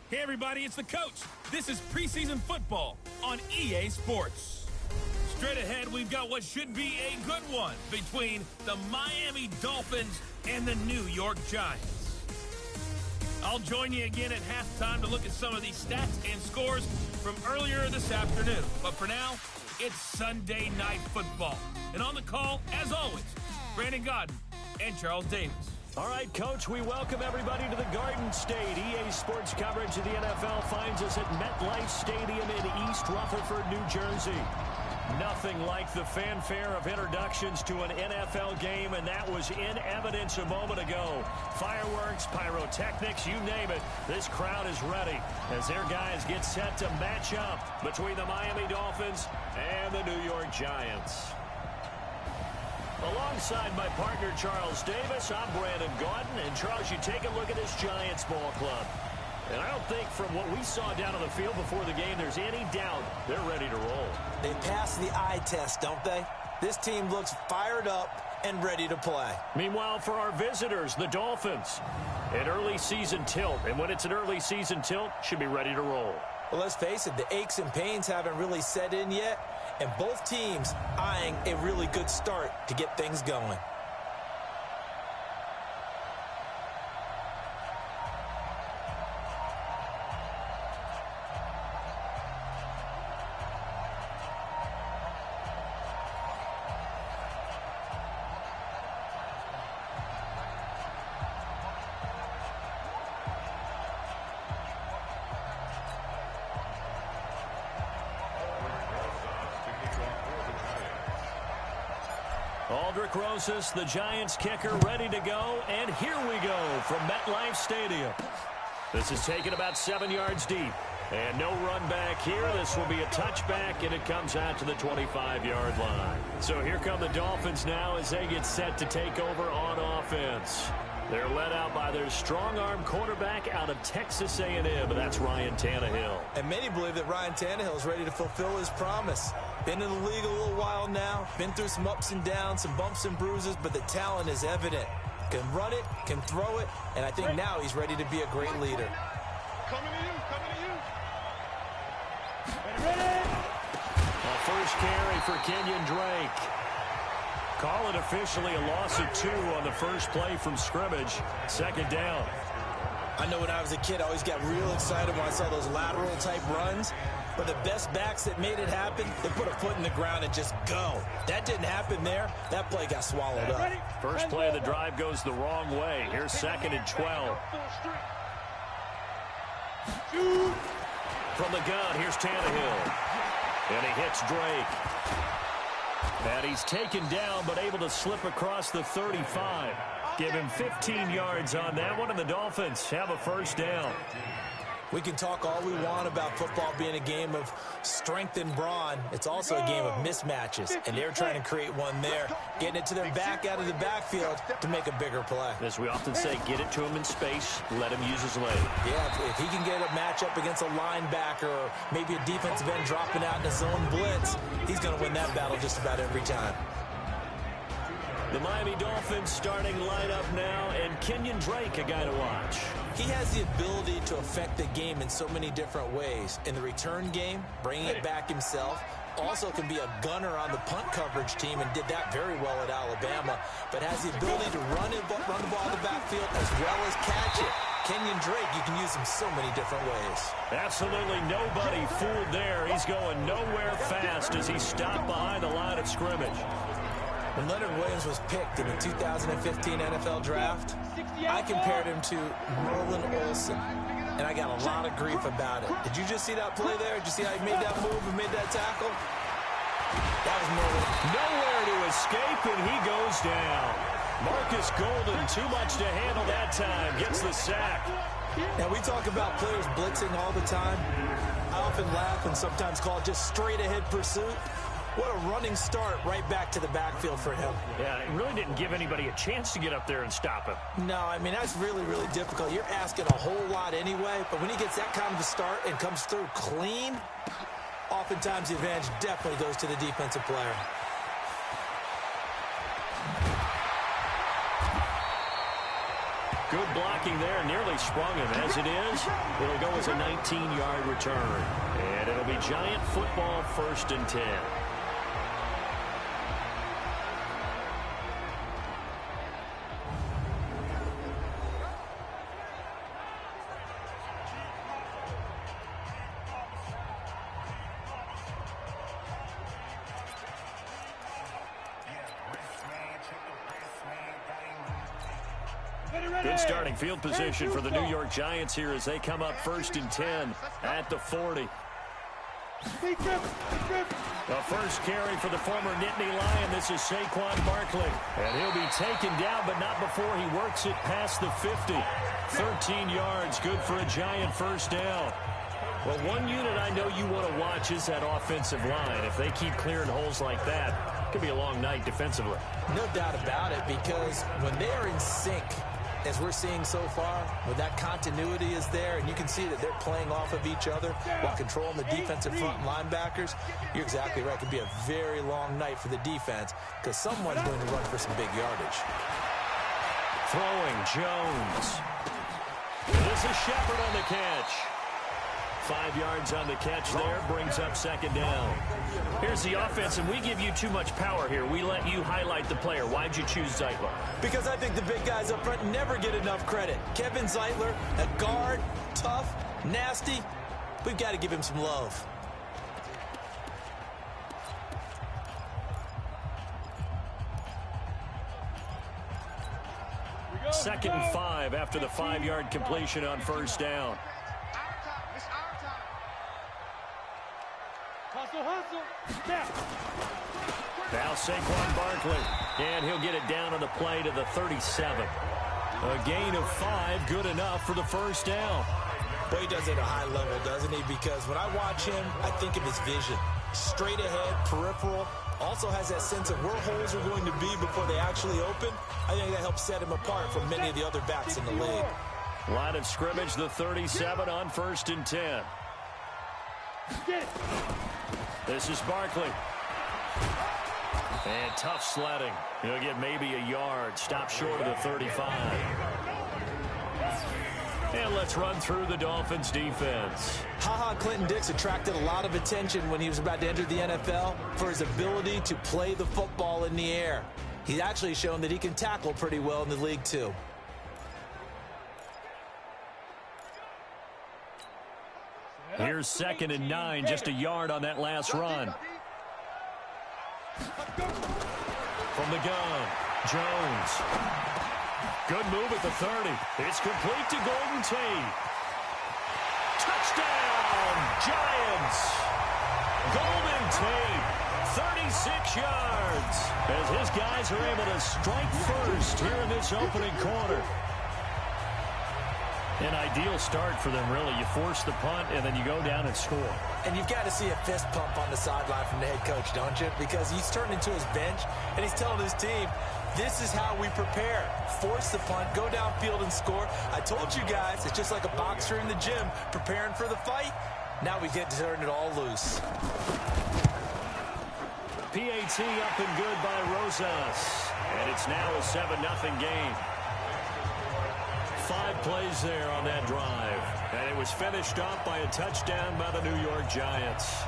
Hey everybody, it's the coach. This is preseason football on EA Sports. Straight ahead, we've got what should be a good one between the Miami Dolphins and the New York Giants. I'll join you again at halftime to look at some of these stats and scores from earlier this afternoon. But for now, it's Sunday Night Football. And on the call, as always, Brandon Godden and Charles Davis. All right, Coach, we welcome everybody to the Garden State. EA Sports coverage of the NFL finds us at MetLife Stadium in East Rutherford, New Jersey. Nothing like the fanfare of introductions to an NFL game, and that was in evidence a moment ago. Fireworks, pyrotechnics, you name it. This crowd is ready as their guys get set to match up between the Miami Dolphins and the New York Giants. Alongside my partner, Charles Davis, I'm Brandon Godden. And, Charles, you take a look at this Giants ball club. And I don't think from what we saw down on the field before the game there's any doubt they're ready to roll. They passed the eye test, don't they? This team looks fired up and ready to play. Meanwhile, for our visitors, the Dolphins, an early season tilt. And when it's an early season tilt, should be ready to roll. Well, let's face it, the aches and pains haven't really set in yet. And both teams eyeing a really good start to get things going. Aldrich Rosas, the Giants kicker, ready to go. And here we go from MetLife Stadium. This is taken about 7 yards deep. And no run back here. This will be a touchback, and it comes out to the 25-yard line. So here come the Dolphins now as they get set to take over on offense. They're led out by their strong-arm quarterback out of Texas A&M. That's Ryan Tannehill. And many believe that Ryan Tannehill is ready to fulfill his promise. Been in the league a little while now. Been through some ups and downs, some bumps and bruises, but the talent is evident. Can run it, can throw it, and I think now he's ready to be a great leader. Coming to you, coming to you. A first carry for Kenyon Drake. Call it officially a loss of 2 on the first play from scrimmage. Second down. I know when I was a kid, I always got real excited when I saw those lateral type runs. But the best backs that made it happen, they put a foot in the ground and just go. That didn't happen there. That play got swallowed up. First play of the drive goes the wrong way. Here's 2nd and 12. From the gun, here's Tannehill. And he hits Drake. And he's taken down, but able to slip across the 35. Give him 15 yards on that one, and the Dolphins have a first down. We can talk all we want about football being a game of strength and brawn. It's also a game of mismatches, and they're trying to create one there, getting it to their back out of the backfield to make a bigger play. As we often say, get it to him in space, let him use his leg. Yeah, if he can get a matchup against a linebacker or maybe a defensive end dropping out in a zone blitz, he's going to win that battle just about every time. The Miami Dolphins starting lineup now, and Kenyon Drake, a guy to watch. He has the ability to affect the game in so many different ways. In the return game, bringing it back himself. Also can be a gunner on the punt coverage team and did that very well at Alabama. But has the ability to run the ball in the backfield as well as catch it. Kenyon Drake, you can use him so many different ways. Absolutely nobody fooled there. He's going nowhere fast as he stopped behind the line of scrimmage. When Leonard Williams was picked in the 2015 NFL Draft, I compared him to Merlin Olsen, and I got a lot of grief about it. Did you just see that play there? Did you see how he made that move and made that tackle? That was Merlin. Nowhere to escape, and he goes down. Marcus Golden, too much to handle that time, gets the sack. Now, we talk about players blitzing all the time. I often laugh and sometimes call it just straight-ahead pursuit. What a running start right back to the backfield for him. Yeah, it really didn't give anybody a chance to get up there and stop him. No, I mean, that's really, really difficult. You're asking a whole lot anyway, but when he gets that kind of a start and comes through clean, oftentimes the advantage definitely goes to the defensive player. Good blocking there, nearly sprung him. As it is, it'll go as a 19-yard return. And it'll be Giant football, 1st and 10. Good starting field position for the New York Giants here as they come up 1st and 10 at the 40. The first carry for the former Nittany Lion. This is Saquon Barkley. And he'll be taken down, but not before he works it past the 50. 13 yards, good for a Giant first down. Well, one unit I know you want to watch is that offensive line. If they keep clearing holes like that, it could be a long night defensively. No doubt about it, because when they are in sync, as we're seeing so far, when that continuity is there and you can see that they're playing off of each other while controlling the defensive front linebackers, you're exactly right. It could be a very long night for the defense because someone's going to run for some big yardage. Throwing, Jones. This is Shepard on the catch. 5 yards on the catch there, brings up 2nd down. Here's the offense, and we give you too much power here. We let you highlight the player. Why'd you choose Zeitler? Because I think the big guys up front never get enough credit. Kevin Zeitler, a guard, tough, nasty. We've got to give him some love. Second and 5 after the 5-yard completion on first down. Now Saquon Barkley, and he'll get it down on the play to the 37. A gain of 5, good enough for the first down. Boy, he does it at a high level, doesn't he? Because when I watch him, I think of his vision. Straight ahead, peripheral, also has that sense of where holes are going to be before they actually open. I think that helps set him apart from many of the other backs in the league. Line of scrimmage, the 37 on 1st and 10. This is Barkley. And tough sledding. He'll get maybe a yard. Stop short of the 35. And let's run through the Dolphins defense. Clinton Dix attracted a lot of attention when he was about to enter the NFL for his ability to play the football in the air. He's actually shown that he can tackle pretty well in the league too. Here's 2nd and 9, just a yard on that last run. From the gun, Jones. Good move at the 30. It's complete to Golden Tate. Touchdown, Giants. Golden Tate, 36 yards. As his guys are able to strike first here in this opening quarter. An ideal start for them, really. You force the punt, and then you go down and score. And you've got to see a fist pump on the sideline from the head coach, don't you? Because he's turned into his bench, and he's telling his team, this is how we prepare. Force the punt, go downfield and score. I told you guys, it's just like a boxer in the gym preparing for the fight. Now we get to turn it all loose. PAT up and good by Rosas. And it's now a 7-0 game. 5 plays there on that drive. And it was finished off by a touchdown by the New York Giants.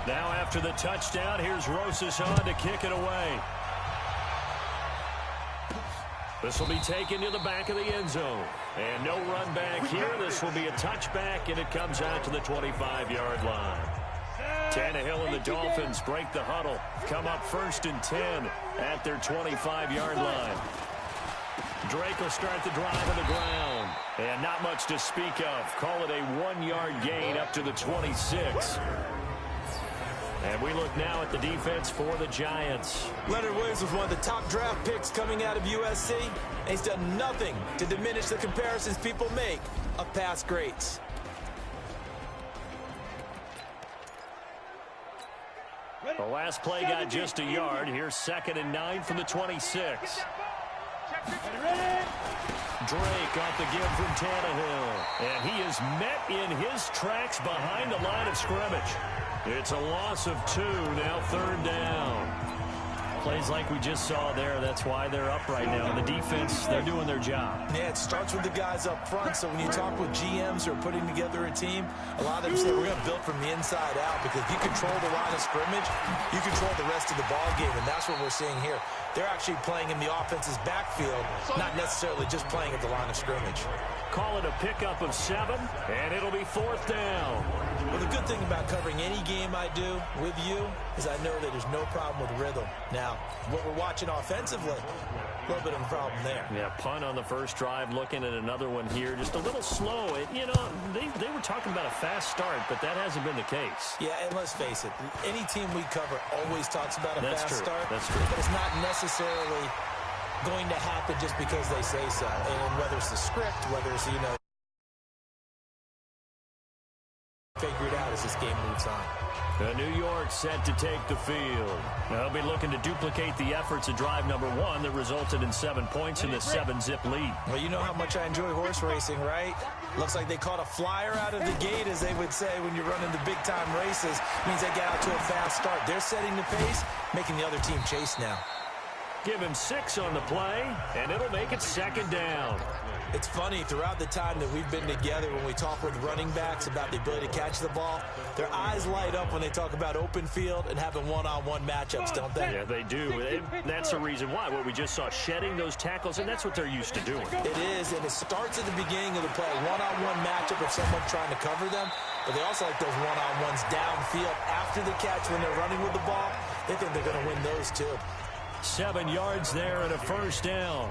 Now after the touchdown, here's Rosas on to kick it away. This will be taken to the back of the end zone. And no run back here. This will be a touchback, and it comes out to the 25-yard line. Tannehill and the Dolphins break the huddle. Come up 1st and 10 at their 25-yard line. Drake will start the drive on the ground. And not much to speak of. Call it a 1-yard gain up to the 26. And we look now at the defense for the Giants. Leonard Williams was one of the top draft picks coming out of USC. And he's done nothing to diminish the comparisons people make of past greats. The last play got just a yard. Here's 2nd and 9 from the 26. Drake off the give from Tannehill. And he is met in his tracks behind the line of scrimmage. It's a loss of 2, now 3rd down. Plays like we just saw there, that's why they're up right now. The defense, they're doing their job. Yeah, it starts with the guys up front. So when you talk with GMs who are putting together a team, a lot of them say we're going to build from the inside out, because if you control the line of scrimmage, you control the rest of the ball game, and that's what we're seeing here. They're actually playing in the offense's backfield, not necessarily just playing at the line of scrimmage. Call it a pickup of 7, and it'll be 4th down. Well, the good thing about covering any game I do with you is I know that there's no problem with rhythm. Now, what we're watching offensively, a little bit of a problem there. Yeah, punt on the first drive, looking at another one here. Just a little slow. They were talking about a fast start, but that hasn't been the case. Yeah, and let's face it, any team we cover always talks about a fast start. That's true. But it's not necessarily going to happen just because they say so. And whether it's the script, whether it's, figure it out as this game moves on. New York set to take the field. They'll be looking to duplicate the efforts of drive number 1 that resulted in 7 points in the 7-zip lead. Well, you know how much I enjoy horse racing, right? Looks like they caught a flyer out of the gate, as they would say when you're running the big-time races. Means they get out to a fast start. They're setting the pace, making the other team chase now. Give him 6 on the play, and it'll make it 2nd down. It's funny, throughout the time that we've been together, when we talk with running backs about the ability to catch the ball, their eyes light up when they talk about open field and having one-on-one matchups, don't they? Yeah, they do. That's the reason why. What we just saw, shedding those tackles, and that's what they're used to doing. It is, and it starts at the beginning of the play, one-on-one matchup of someone trying to cover them, but they also like those one-on-ones downfield after the catch when they're running with the ball. They think they're going to win those, too. 7 yards there and a 1st down.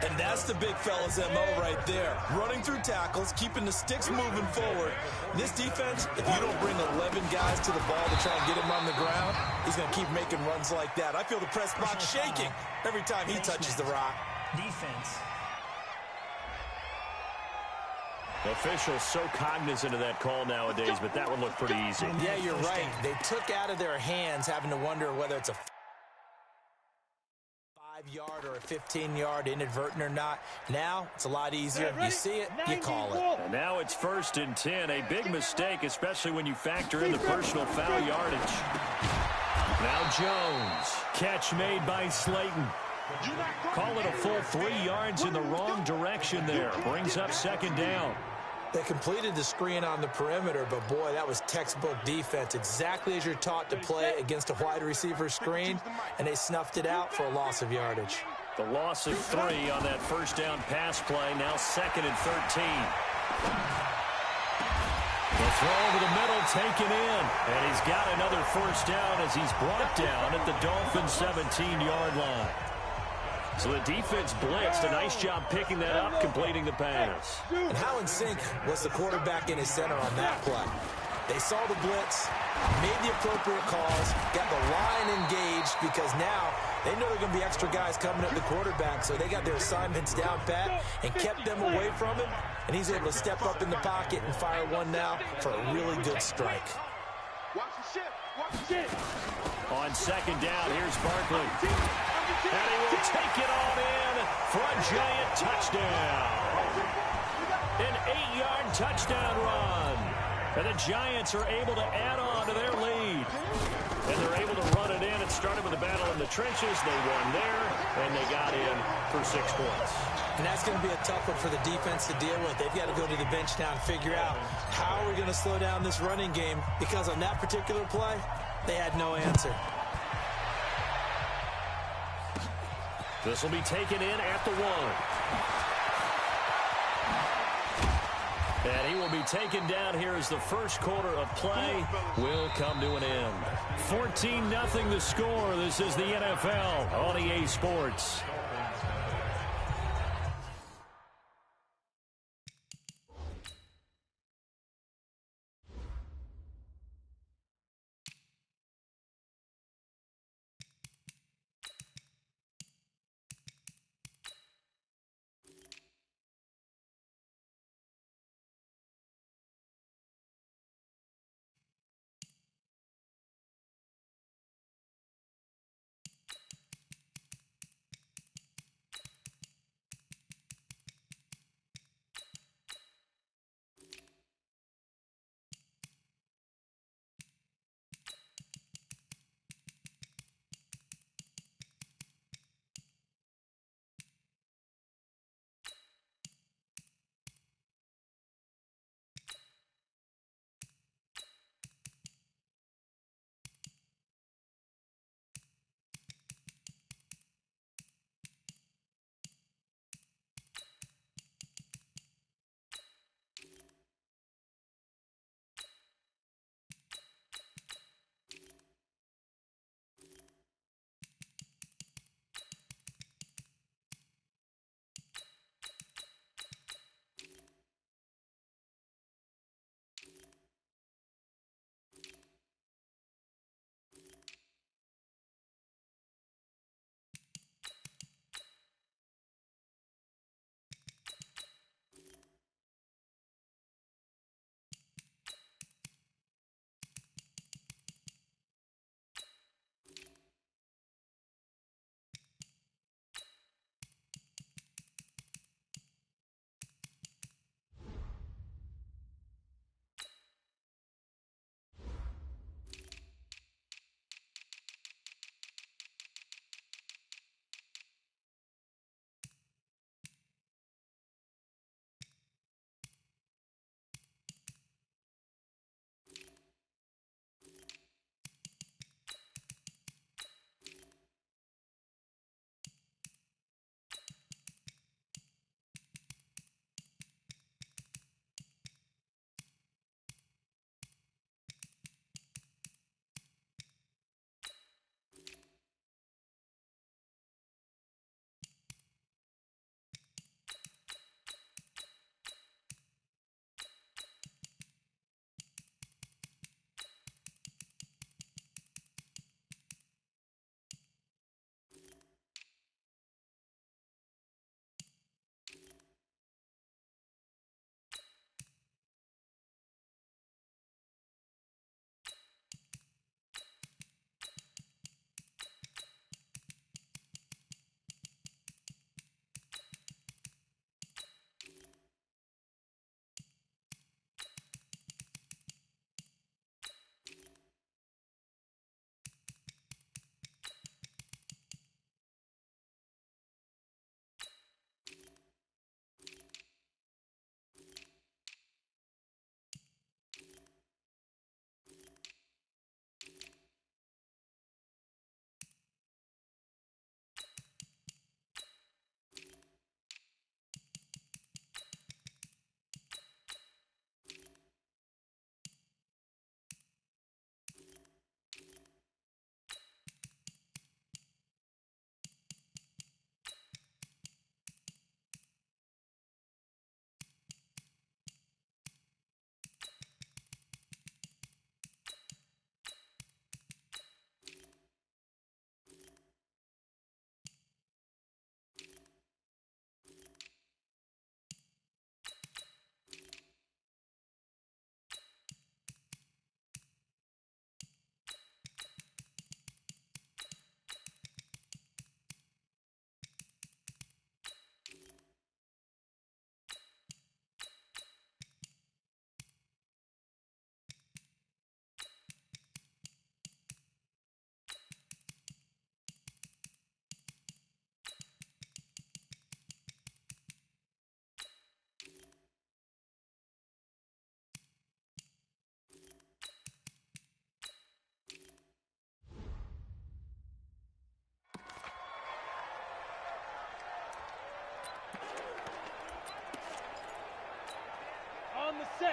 And that's the big fella's MO right there. Running through tackles, keeping the sticks moving forward. This defense, if you don't bring 11 guys to the ball to try and get him on the ground, he's going to keep making runs like that. I feel the press box shaking every time he touches the rock. Defense. Officials so cognizant of that call nowadays, but that one looked pretty easy. Yeah, you're right. They took out of their hands having to wonder whether it's a 5-yard or a 15-yard inadvertent or not. Now it's a lot easier. You see it, you call it. And now it's 1st and 10. A big mistake, especially when you factor in the personal foul yardage. Now Jones. Catch made by Slayton. Call it a full 3 yards in the wrong direction there. Brings up 2nd down. They completed the screen on the perimeter, but boy, that was textbook defense. Exactly as you're taught to play against a wide receiver screen, and they snuffed it out for a loss of yardage. The loss of 3 on that 1st down pass play. Now 2nd and 13. The throw over the middle, taken in. And he's got another 1st down as he's brought down at the Dolphins' 17-yard line. So the defense blitzed. A nice job picking that up, completing the pass. And how in sync was the quarterback in his center on that play? They saw the blitz, made the appropriate calls, got the line engaged, because now they know there are going to be extra guys coming at the quarterback, so they got their assignments down pat and kept them away from him, and he's able to step up in the pocket and fire one now for a really good strike. On 2nd down, here's Barkley. And he will take it on in for a giant touchdown. An 8-yard touchdown run. And the Giants are able to add on to their lead. And they're able to run it in. It started with a battle in the trenches. They won there, and they got in for 6 points. And that's going to be a tough one for the defense to deal with. They've got to go to the bench now and figure out how are we going to slow down this running game, because on that particular play, they had no answer. This will be taken in at the 1. And he will be taken down here as the first quarter of play will come to an end. 14-0 the score. This is the NFL on EA Sports.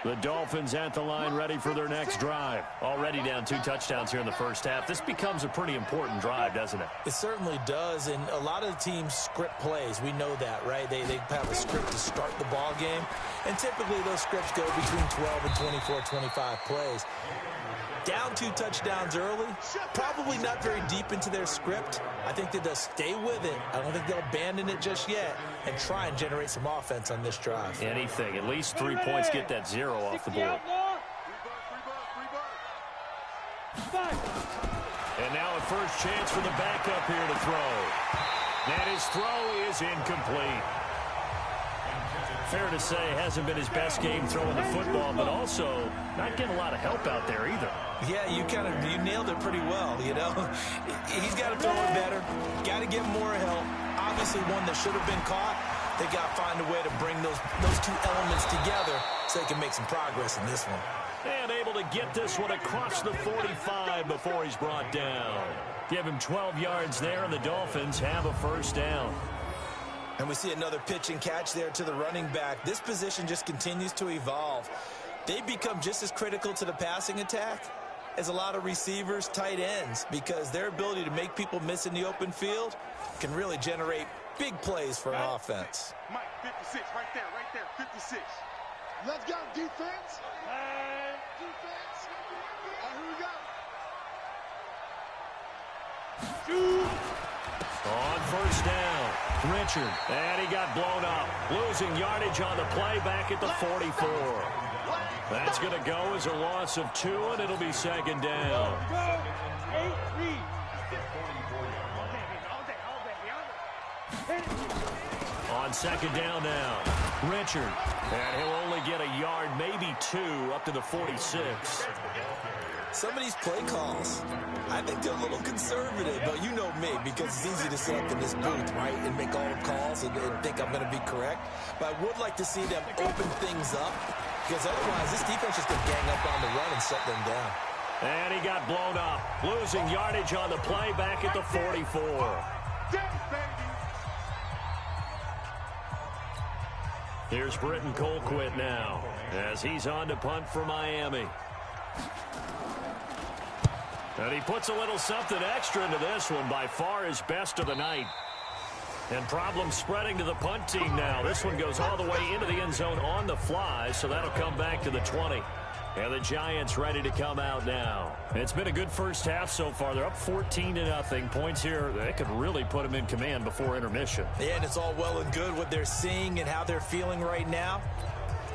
The Dolphins at the line, ready for their next drive. Already down 2 touchdowns here in the first half. This becomes a pretty important drive, doesn't it? It certainly does, and a lot of the teams script plays. We know that, right? They have a script to start the ball game, and typically those scripts go between 12 and 24, 25 plays. Down 2 touchdowns early, probably not very deep into their script. I think that they'll stay with it. I don't think they'll abandon it just yet and try and generate some offense on this drive. Anything. At least 3 points, get that 0 off the board. And now a first chance for the backup here to throw. And his throw is incomplete. Fair to say, hasn't been his best game throwing the football, but also not getting a lot of help out there either. Yeah, you nailed it pretty well, you know. He's got to throw it better. Got to get more help. Obviously one that should have been caught. They got to find a way to bring those 2 elements together so they can make some progress in this one. And able to get this one across the 45 before he's brought down. Give him 12 yards there, and the Dolphins have a first down. And we see another pitch and catch there to the running back. This position just continues to evolve. They become just as critical to the passing attack as a lot of receivers, tight ends, because their ability to make people miss in the open field can really generate big plays for an offense. Mike, 56, right there, 56. Let's go, defense. Defense. Here we go. On first down, Richard, and he got blown up. Losing yardage on the play back at the 44. That's going to go as a loss of 2, and it'll be second down. On second down now, Richard, and he'll only get a yard, maybe 2, up to the 46. Some of these play calls, I think they're a little conservative, but you know me, because it's easy to sit up in this booth, right, and make all the calls and think I'm going to be correct. But I would like to see them open things up, because otherwise this defense is going to gang up on the run and shut them down. And he got blown up, losing yardage on the play back at the 44. Here's Britton Colquitt now, as he's on to punt for Miami. And he puts a little something extra into this one, by far his best of the night. And problems spreading to the punt team now. This one goes all the way into the end zone on the fly, so that'll come back to the 20. And the Giants ready to come out now. It's been a good first half so far. They're up 14-0. Points here, that could really put them in command before intermission. Yeah, and it's all well and good what they're seeing and how they're feeling right now.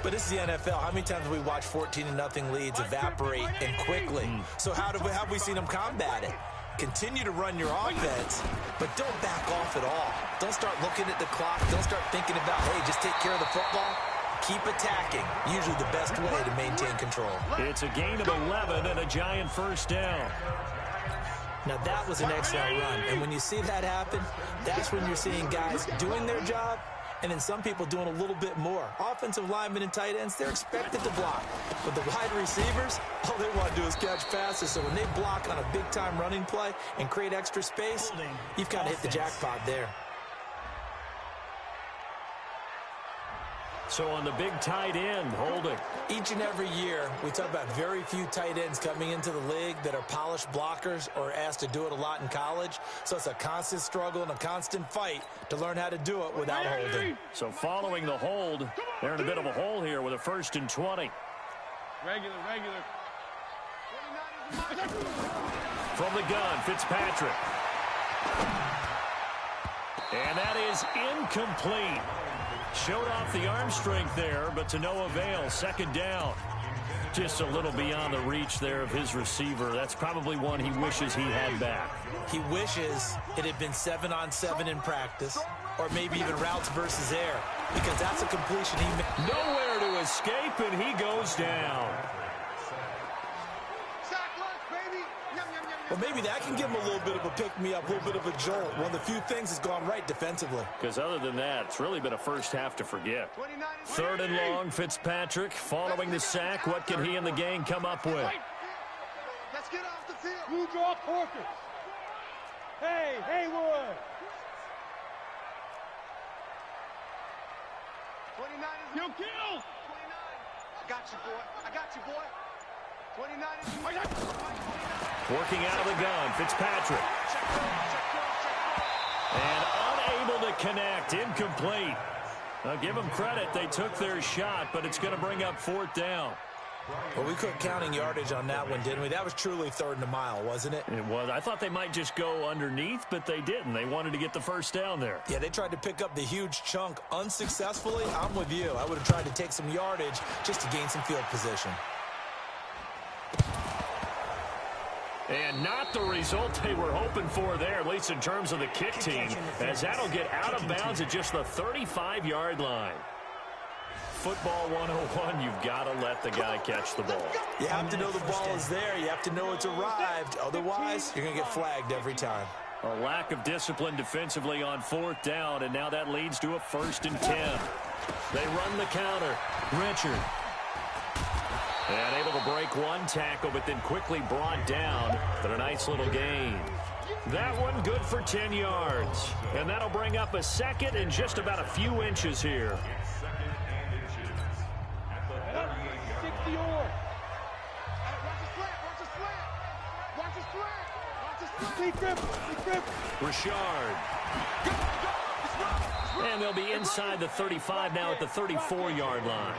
But this is the NFL. How many times have we watched 14-0 leads evaporate and quickly? So how have we seen them combat it? Continue to run your offense, but don't back off at all. Don't start looking at the clock. Don't start thinking about, hey, just take care of the football. Keep attacking. Usually the best way to maintain control. It's a gain of 11 and a Giant first down. Now that was an excellent run. And when you see that happen, that's when you're seeing guys doing their job, and then some people doing a little bit more. Offensive linemen and tight ends, they're expected to block. But the wide receivers, all they want to do is catch passes. So when they block on a big-time running play and create extra space, you've kind of hit the jackpot there. So on the big tight end, holding. Each and every year, we talk about very few tight ends coming into the league that are polished blockers or asked to do it a lot in college. So it's a constant struggle and a constant fight to learn how to do it without holding. So following the hold, they're in a bit of a hole here with a 1st and 20. Regular. From the gun, Fitzpatrick. And that is incomplete. Showed off the arm strength there, but to no avail. Second down. Just a little beyond the reach there of his receiver. That's probably one he wishes he had back. He wishes it had been 7-on-7 in practice, or maybe even routes versus air, because that's a completion he made. Nowhere to escape, and he goes down. Well, maybe that can give him a little bit of a pick-me-up, a little bit of a jolt. One of the few things that's gone right defensively. Because other than that, it's really been a first half to forget. 3rd and long, Fitzpatrick following the sack. What can he and the gang come up with? Let's get off the field. Who draw Porter? Hey, Haywood. 29 is kill. got you, boy. I got you, boy. 29 is... Working out of the gun, Fitzpatrick. And unable to connect, incomplete. Now give them credit, they took their shot, but it's going to bring up fourth down. Well, we quit counting yardage on that one, didn't we? That was truly 3rd and a mile, wasn't it? It was. I thought they might just go underneath, but they didn't. They wanted to get the first down there. Yeah, they tried to pick up the huge chunk unsuccessfully. I'm with you. I would have tried to take some yardage just to gain some field position. And not the result they were hoping for there, at least in terms of the kick team, as that'll get out of bounds at just the 35-yard line. Football 101, you've got to let the guy catch the ball. You have to know the ball is there. You have to know it's arrived. Otherwise, you're going to get flagged every time. A lack of discipline defensively on 4th down, and now that leads to a 1st and 10. They run the counter. Richard. And able to break one tackle, but then quickly brought down. But a nice little gain. That one good for 10 yards. And that'll bring up a 2nd and just about a few inches here. 60 or. Watch his slant. Richard. And they'll be inside the 35 now at the 34-yard line.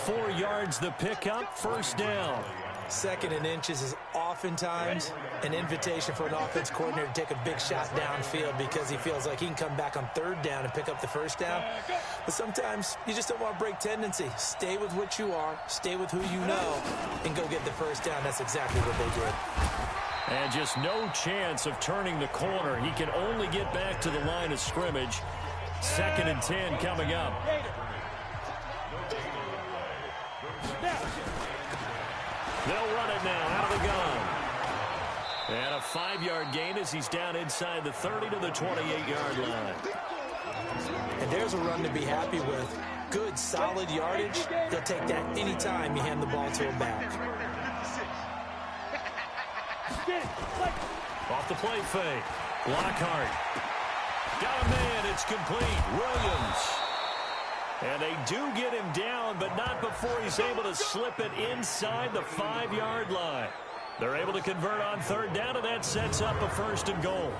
4 yards the pickup, 1st down. 2nd and inches is oftentimes an invitation for an offense coordinator to take a big shot downfield because he feels like he can come back on 3rd down and pick up the 1st down. But sometimes you just don't want to break tendency. Stay with what you are, stay with who you know, and go get the 1st down. That's exactly what they did. And just no chance of turning the corner. He can only get back to the line of scrimmage. 2nd and 10 coming up. They'll run it now out of the gun. And a 5-yard gain as he's down inside the 30 to the 28-yard line. And there's a run to be happy with. Good, solid yardage. They'll take that anytime you hand the ball to a back. Off the play fake. Lockhart. Got a man. It's complete. Williams. And they do get him down, but not before he's able to slip it inside the 5-yard line. They're able to convert on 3rd down, and that sets up a 1st and goal.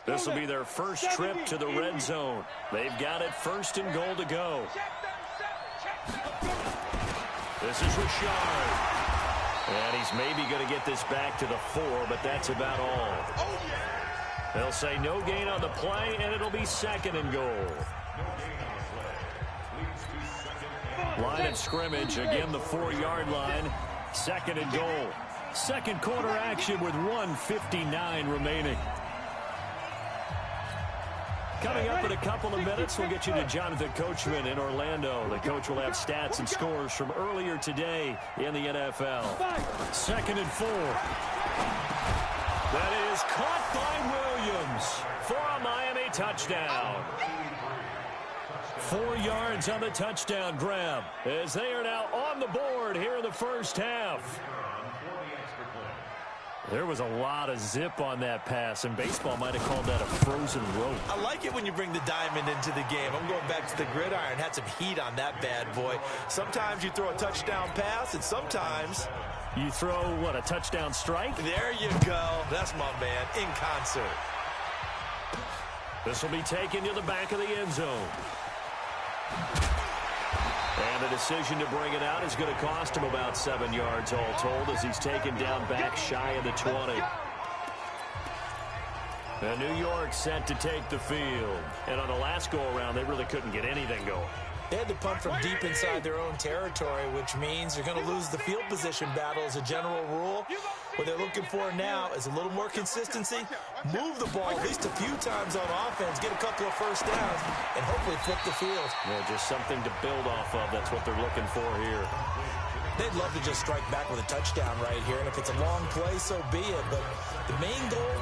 This will be their first trip to the red zone. They've got it 1st and goal to go. This is Richard. And he's maybe going to get this back to the 4, but that's about all. They'll say no gain on the play, and it'll be 2nd and goal. Line of scrimmage, again the 4-yard line. 2nd and goal. Second quarter action with 1:59 remaining. Coming up in a couple of minutes, we'll get you to Jonathan Coachman in Orlando. The coach will have stats and scores from earlier today in the NFL. 2nd and 4. That is caught by Williams for a Miami touchdown. 4 yards on the touchdown grab as they are now on the board here in the first half. There was a lot of zip on that pass, and baseball might have called that a frozen rope. I like it when you bring the diamond into the game. I'm going back to the gridiron. Had some heat on that bad boy. Sometimes you throw a touchdown pass, and sometimes you throw, what, a touchdown strike? There you go. That's my man, in concert. This will be taken to the back of the end zone. And the decision to bring it out is going to cost him about 7 yards all told as he's taken down back shy of the 20. And New York set to take the field. And on the last go-around, they really couldn't get anything going. They had to punt from deep inside their own territory, which means you're going to lose the field position battle as a general rule. What they're looking for now is a little more consistency, move the ball at least a few times on offense, get a couple of first downs, and hopefully flip the field. Yeah, just something to build off of. That's what they're looking for here. They'd love to just strike back with a touchdown right here, and if it's a long play, so be it. But the main goal,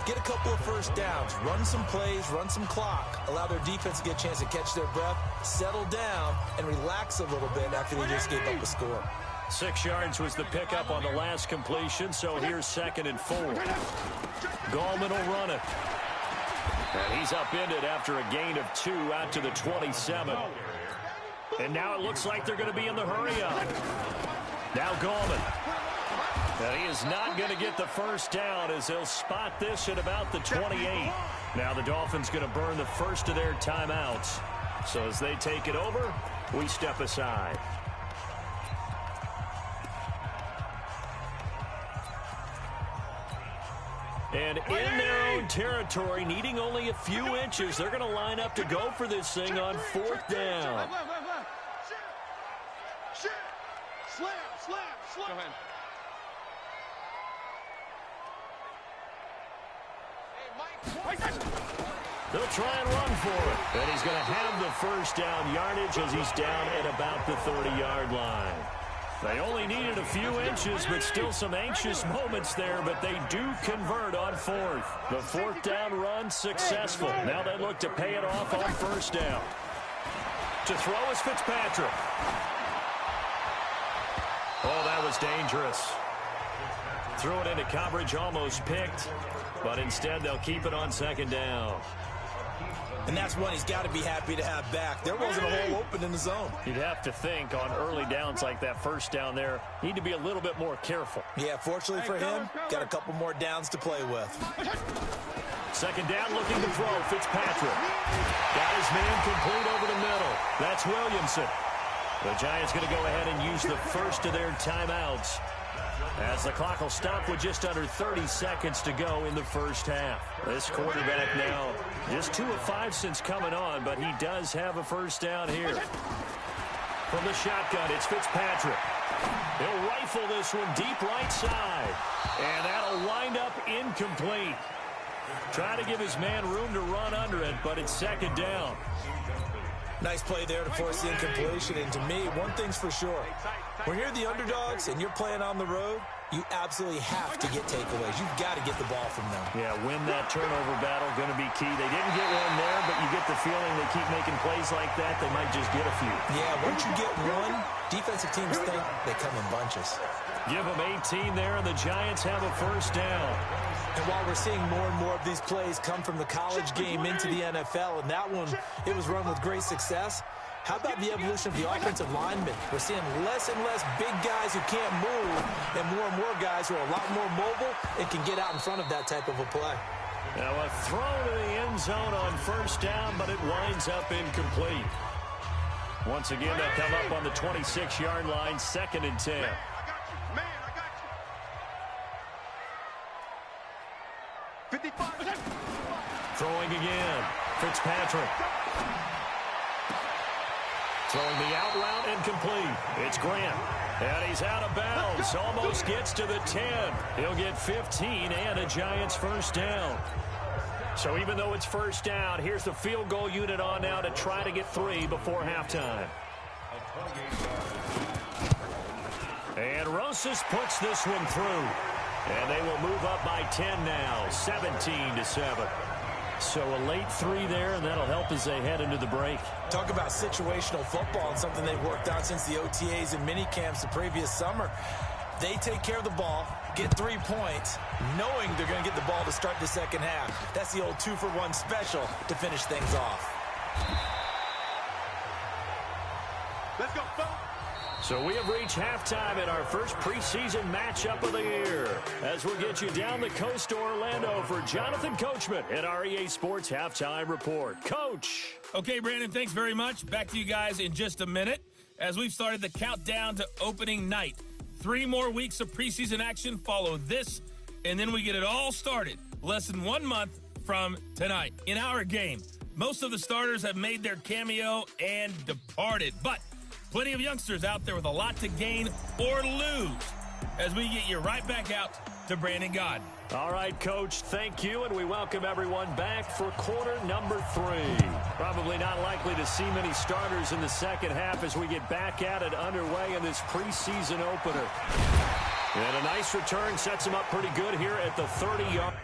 get a couple of first downs, run some plays, run some clock, allow their defense to get a chance to catch their breath, settle down, and relax a little bit after they just gave up a score. 6 yards was the pickup on the last completion, so here's 2nd and 4. Gallman will run it. And he's upended after a gain of 2 out to the 27. And now it looks like they're going to be in the hurry-up. Now Gallman. And he is not going to get the first down as they'll spot this at about the 28. Now the Dolphins going to burn the first of their timeouts. So as they take it over, we step aside. And in their own territory, needing only a few inches, they're going to line up to go for this thing on 4th down. Go ahead. They'll try and run for it. And he's going to have the first down yardage as he's down at about the 30-yard line. They only needed a few inches, but still some anxious moments there, but they do convert on 4th. The 4th down run successful. Now they look to pay it off on 1st down. To throw is Fitzpatrick. Oh, that was dangerous. Threw it into coverage, almost picked, but instead they'll keep it on 2nd down. And that's one he's got to be happy to have back. There wasn't a hole open in the zone. You'd have to think on early downs like that 1st down there, need to be a little bit more careful. Yeah, fortunately for him, got a couple more downs to play with. 2nd down, looking to throw. Fitzpatrick got his man complete over the middle. That's Williamson. The Giants going to go ahead and use the first of their timeouts as the clock will stop with just under 30 seconds to go in the 1st half. This quarterback now just 2 of 5 since coming on, but he does have a first down here. From the shotgun, it's Fitzpatrick. He'll rifle this one deep right side, and that'll wind up incomplete. Try to give his man room to run under it, but it's 2nd down. Nice play there to force the incompletion, and to me, one thing's for sure. When you're the underdogs and you're playing on the road, you absolutely have to get takeaways. You've got to get the ball from them. Yeah, win that turnover battle, going to be key. They didn't get one there, but you get the feeling they keep making plays like that, they might just get a few. Yeah, once you get one, defensive teams think they come in bunches. Give them 18 there, and the Giants have a first down. And while we're seeing more and more of these plays come from the college game into the NFL, and that one, it was run with great success, how about the evolution of the offensive linemen? We're seeing less and less big guys who can't move and more guys who are a lot more mobile and can get out in front of that type of a play. Now a throw to the end zone on 1st down, but it winds up incomplete. Once again, they'll come up on the 26-yard line, 2nd and 10. Throwing again. Fitzpatrick. Throwing the out route incomplete. It's Grant. And he's out of bounds. Almost gets to the 10. He'll get 15 and a Giants first down. So even though it's 1st down, here's the field goal unit on now to try to get 3 before halftime. And Rosas puts this one through. And they will move up by 10 now, 17-7. So a late 3 there, and that'll help as they head into the break. Talk about situational football and something they've worked on since the OTAs and mini camps the previous summer. They take care of the ball, get 3 points, knowing they're going to get the ball to start the 2nd half. That's the old 2-for-1 special to finish things off. Let's go, folks. So we have reached halftime in our first preseason matchup of the year. As we'll get you down the coast to Orlando for Jonathan Coachman at our EA Sports Halftime Report. Coach. Okay, Brandon, thanks very much. Back to you guys in just a minute as we've started the countdown to opening night. 3 more weeks of preseason action follow this, and then we get it all started less than 1 month from tonight. In our game, most of the starters have made their cameo and departed, but plenty of youngsters out there with a lot to gain or lose as we get you right back out to Brandon Gaudin. All right, Coach, thank you, and we welcome everyone back for quarter number 3. Probably not likely to see many starters in the 2nd half as we get back at it underway in this preseason opener. And a nice return sets them up pretty good here at the 30-yard.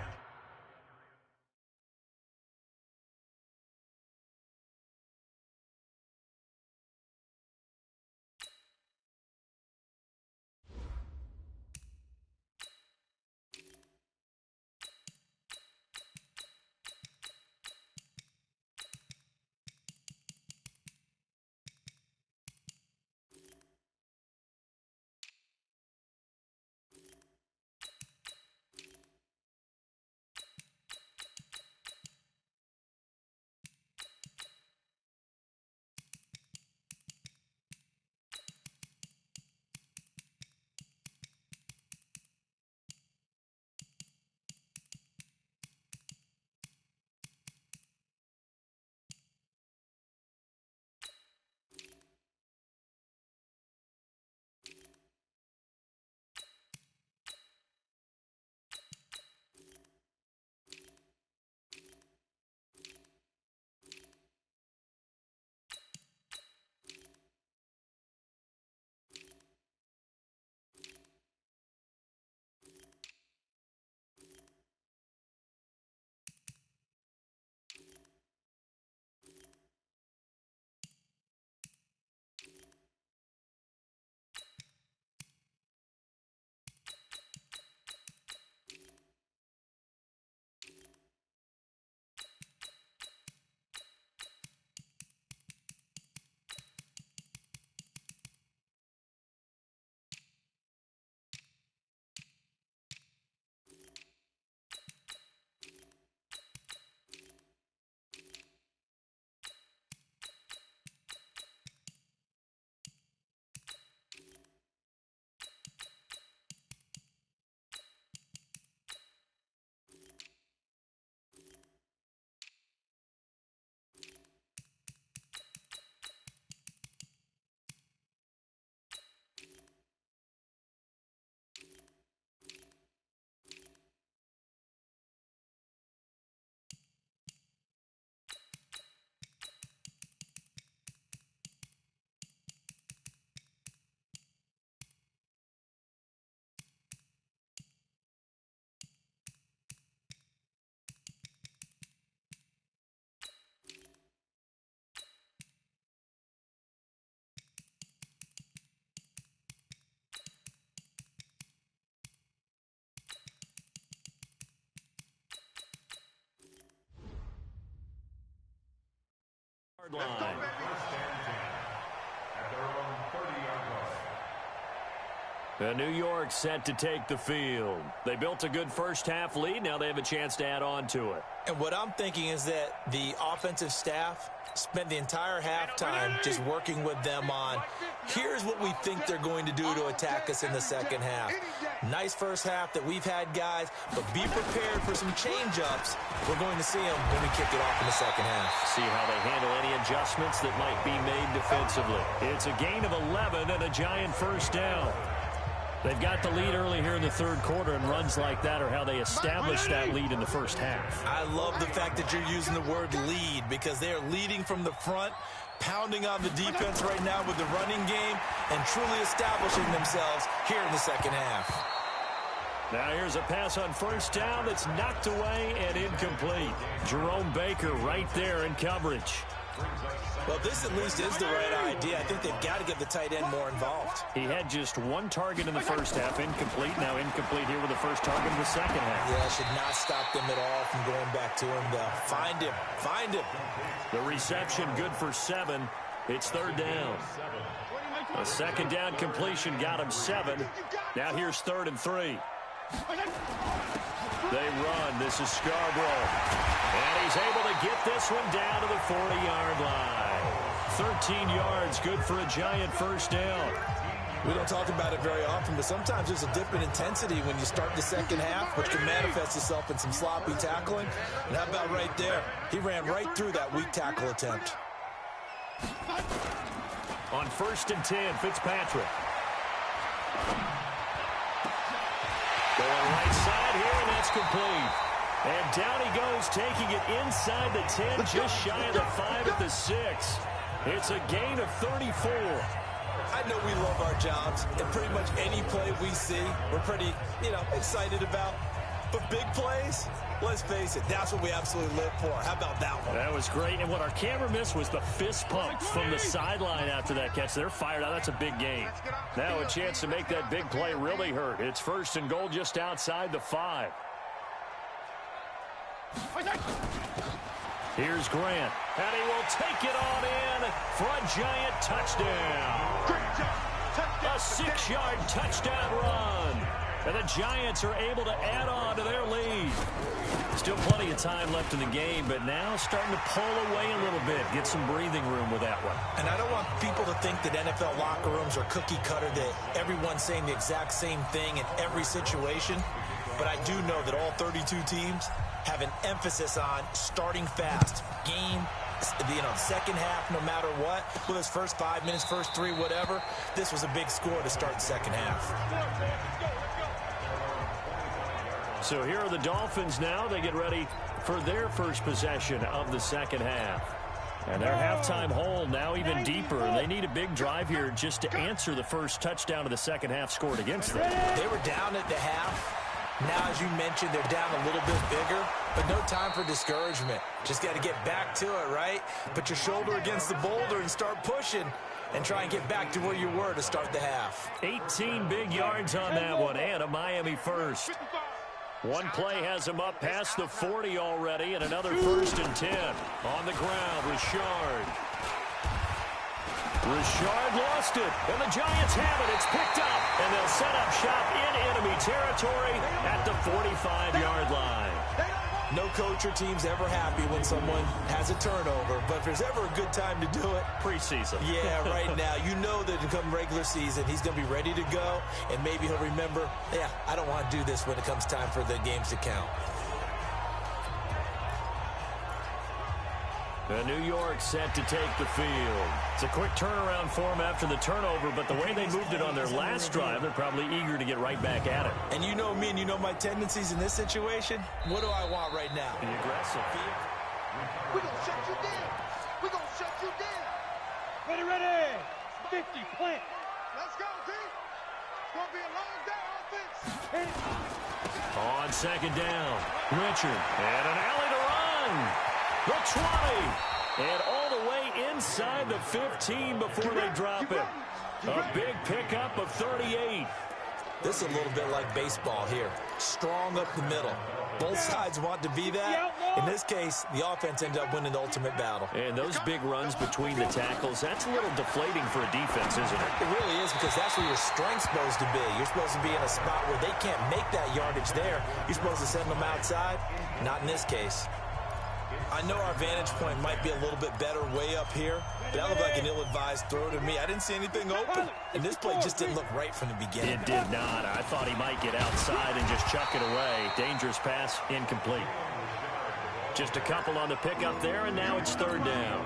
Line. And New York set to take the field. They built a good first-half lead. Now they have a chance to add on to it. And what I'm thinking is that the offensive staff spent the entire halftime just working with them on, here's what we think they're going to do to attack us in the second half. Nice first half that we've had, guys, but be prepared for some change-ups. We're going to see them when we kick it off in the second half. See how they handle any adjustments that might be made defensively. It's a gain of 11 and a giant first down. They've got the lead early here in the third quarter, and runs like that are how they establish that lead in the first half. I love the fact that you're using the word lead because they are leading from the front, pounding on the defense right now with the running game, and truly establishing themselves here in the second half. Now here's a pass on first down that's knocked away and incomplete. Jerome Baker right there in coverage. Well, this at least is the right idea. I think they've got to get the tight end more involved. He had just one target in the first half, incomplete. Now incomplete here with the first target in the second half. Yeah, should not stop them at all from going back to him, though. Find him. Find him. The reception good for 7. It's third down. A second down completion got him 7. Now here's 3rd and 3. They run. This is Scarborough. And he's able to get this one down to the 40-yard line. 13 yards, good for a giant first down. We don't talk about it very often, but sometimes there's a dip in intensity when you start the second half, which can manifest itself in some sloppy tackling. And how about right there? He ran right through that weak tackle attempt. On 1st and 10, Fitzpatrick. Going right side here, and that's complete. And down he goes, taking it inside the 10, just shy of the 5 at the 6. It's a gain of 34. I know we love our jobs, and pretty much any play we see, we're pretty, excited about. But big plays, let's face it, that's what we absolutely live for. How about that one? That was great, and what our camera missed was the fist pump from the sideline after that catch. They're fired out. That's a big gain. Now a chance to make that big play really hurt. It's 1st and goal just outside the 5. Here's Grant, and he will take it on in for a giant touchdown. A 6-yard touchdown run. And the Giants are able to add on to their lead. Still plenty of time left in the game, but now starting to pull away a little bit. Get some breathing room with that one. And I don't want people to think that NFL locker rooms are cookie cutter, that everyone's saying the exact same thing in every situation. But I do know that all 32 teams have an emphasis on starting fast. Game, second half, no matter what. Whether it's first 5 minutes, first 3, whatever. This was a big score to start the second half. So here are the Dolphins now. They get ready for their first possession of the second half. And their halftime hole now even deeper. They need a big drive here just to answer the first touchdown of the second half scored against them. They were down at the half. Now, as you mentioned, they're down a little bit bigger, but no time for discouragement. Just got to get back to it, right? Put your shoulder against the boulder and start pushing and try and get back to where you were to start the half. 18 big yards on that one, and a Miami first. One play has him up past the 40 already, and another 1st and 10. On the ground, Richard. Richard lost it, and the Giants have it. It's picked up, and they'll set up shop in enemy territory at the 45-yard line. No coach or team's ever happy when someone has a turnover, but if there's ever a good time to do it, preseason. Yeah, right now. You know that to come regular season, he's going to be ready to go, and maybe he'll remember, yeah, I don't want to do this when it comes time for the games to count. New York set to take the field. It's a quick turnaround for them after the turnover, but the way they moved it on their last drive, they're probably eager to get right back at it. And you know me and you know my tendencies in this situation. What do I want right now? Be aggressive. We're going to shut you down. We're going to shut you down. Ready. 50, plant. Let's go, D. It's going to be a long day offense. On second down, Richard. And an alley to run. The 20, and all the way inside the 15 before they drop it. A big pickup of 38. This is a little bit like baseball here. Strong up the middle. Both sides want to be that. In this case, the offense ended up winning the ultimate battle. And those big runs between the tackles, that's a little deflating for a defense, isn't it? It really is, because that's where your strength's supposed to be. You're supposed to be in a spot where they can't make that yardage there. You're supposed to send them outside. Not in this case. I know our vantage point might be a little bit better way up here, but that looked like an ill-advised throw to me. I didn't see anything open, and this play just didn't look right from the beginning. It did not. I thought he might get outside and just chuck it away. Dangerous pass, incomplete. Just a couple on the pickup there, and now it's third down.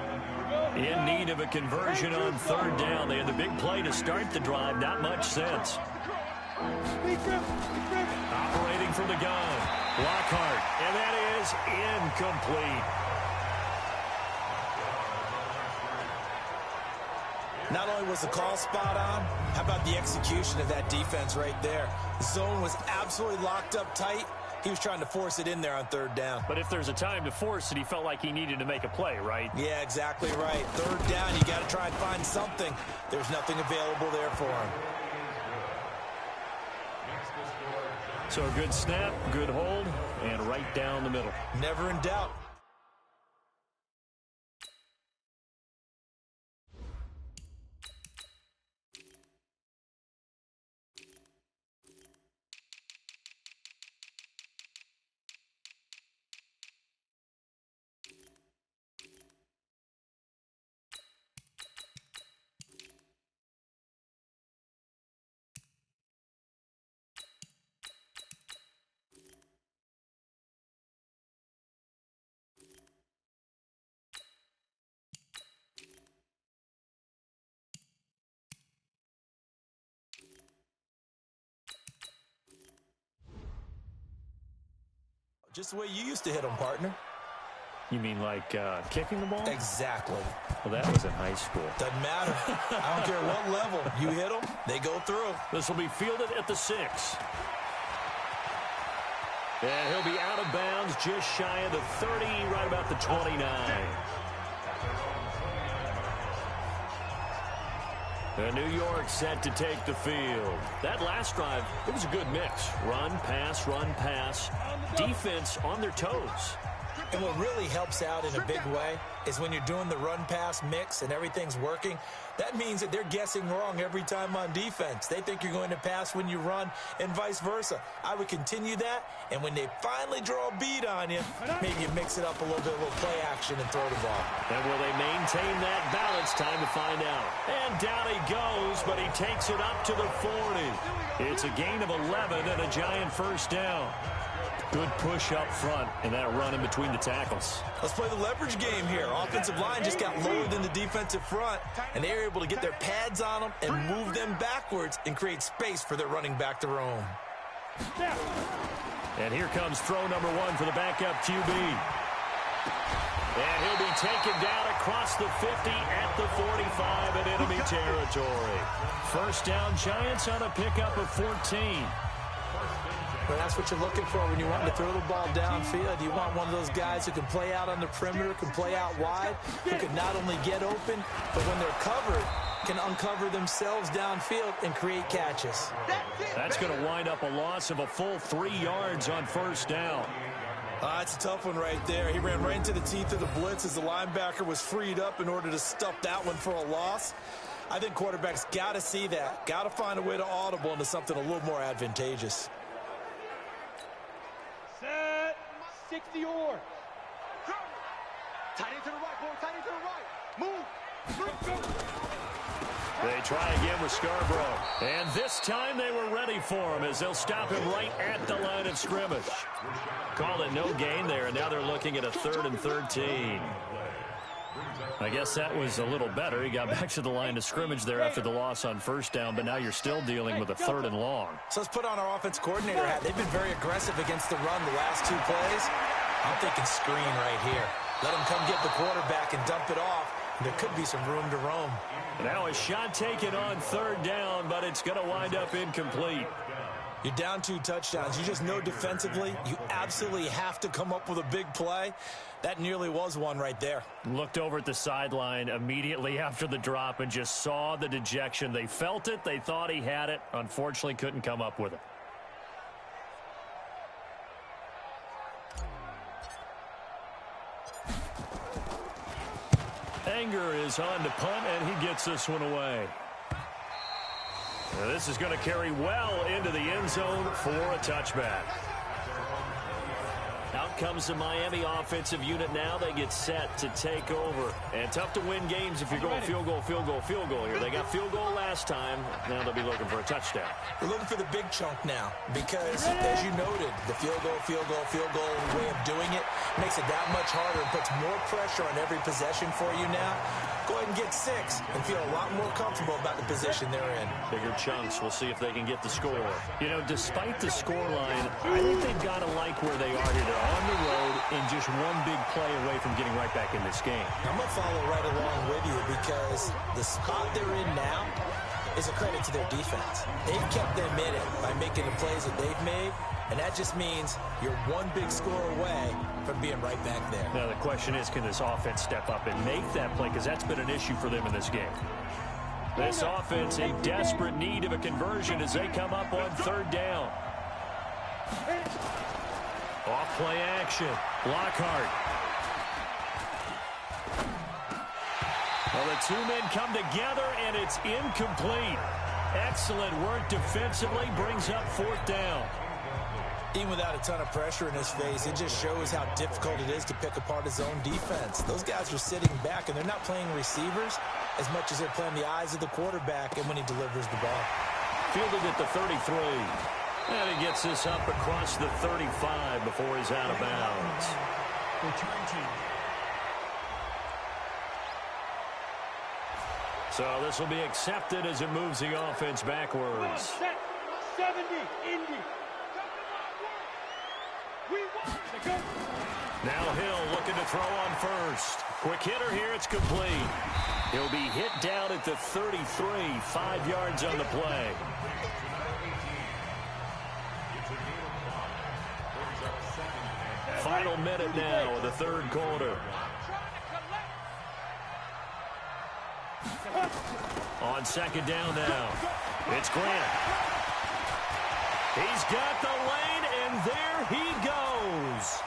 In need of a conversion on third down. They had the big play to start the drive. Not much sense. Operating from the gun. Lockhart, and that is incomplete. Not only was the call spot on, how about the execution of that defense right there? The zone was absolutely locked up tight. He was trying to force it in there on third down. But if there's a time to force it, he felt like he needed to make a play, right? Yeah, exactly right. Third down, you got to try and find something. There's nothing available there for him. So a good snap, good hold, and right down the middle. Never in doubt. Just the way you used to hit them, partner. You mean like kicking the ball? Exactly. Well, that was in high school. Doesn't matter. I don't care what level. You hit them, they go through. This will be fielded at the 6. And he'll be out of bounds just shy of the 30, right about the 29. And New York set to take the field. That last drive, it was a good mix. Run, pass, defense on their toes. And what really helps out in a big way is when you're doing the run-pass mix and everything's working, that means that they're guessing wrong every time on defense. They think you're going to pass when you run and vice versa. I would continue that, and when they finally draw a beat on you, maybe you mix it up a little bit, a little play action and throw the ball. And will they maintain that balance? Time to find out. And down he goes, but he takes it up to the 40. It's a gain of 11 and a giant first down. Good push up front and that run in between the tackles. Let's play the leverage game here. Offensive line just got lower than the defensive front, and they were able to get their pads on them and move them backwards and create space for their running back to roam. And here comes throw number 1 for the backup QB. And he'll be taken down across the 50 at the 45 in enemy territory. First down, Giants on a pickup of 14. Well, that's what you're looking for when you want to throw the ball downfield. You want one of those guys who can play out on the perimeter, can play out wide, who can not only get open, but when they're covered, can uncover themselves downfield and create catches. That's going to wind up a loss of a full 3 yards on first down. That's a tough one right there. He ran right into the teeth of the blitz as the linebacker was freed up in order to stuff that one for a loss. I think quarterbacks got to see that, got to find a way to audible into something a little more advantageous. Set. 60 yards. Tight end to the right, boy. Tight end to the right. Move. They try again with Scarborough. And this time they were ready for him as they'll stop him right at the line of scrimmage. Called it no gain there, and now they're looking at a 3rd and 13. I guess that was a little better. He got back to the line of scrimmage there after the loss on first down, but now you're still dealing with a 3rd and long. So let's put on our offense coordinator hat. They've been very aggressive against the run the last 2 plays. I'm thinking screen right here. Let him come get the quarterback and dump it off. And there could be some room to roam. Now a shot taken on 3rd down, but it's going to wind up incomplete. You're down 2 touchdowns. You just know defensively you absolutely have to come up with a big play. That nearly was one right there. Looked over at the sideline immediately after the drop and just saw the dejection. They felt it. They thought he had it. Unfortunately, couldn't come up with it. Anger is on to punt, and he gets this one away. Now this is going to carry well into the end zone for a touchback. Out comes the Miami offensive unit now. They get set to take over. And tough to win games if you're going field goal, field goal, field goal here. They got field goal last time. Now they'll be looking for a touchdown. They're looking for the big chunk now because, as you noted, the field goal way of doing it makes it that much harder and puts more pressure on every possession for you now. Go ahead and get 6 and feel a lot more comfortable about the position they're in. Bigger chunks. We'll see if they can get the score. You know, despite the score line, I think they've got to like where they are here. They're on the road and just one big play away from getting right back in this game. I'm going to follow right along with you because the spot they're in now is a credit to their defense. They've kept them in it by making the plays that they've made, and that just means you're one big score away from being right back there. Now, the question is, can this offense step up and make that play? Because that's been an issue for them in this game. This offense in desperate need of a conversion as they come up on 3rd down. Off play action. Lockhart. Well, the 2 men come together, and it's incomplete. Excellent work defensively. Brings up 4th down. Even without a ton of pressure in his face, it just shows how difficult it is to pick apart his own defense. Those guys are sitting back, and they're not playing receivers as much as they're playing the eyes of the quarterback and when he delivers the ball. Fielded at the 33. And he gets this up across the 35 before he's out of bounds. Return team. So this will be accepted as it moves the offense backwards. 70, Indy. Now Hill looking to throw on first. Quick hitter here, it's complete. He'll be hit down at the 33, 5 yards on the play. Final minute now of the 3rd quarter. On 2nd down now, it's Grant. He's got the lane, and there he goes.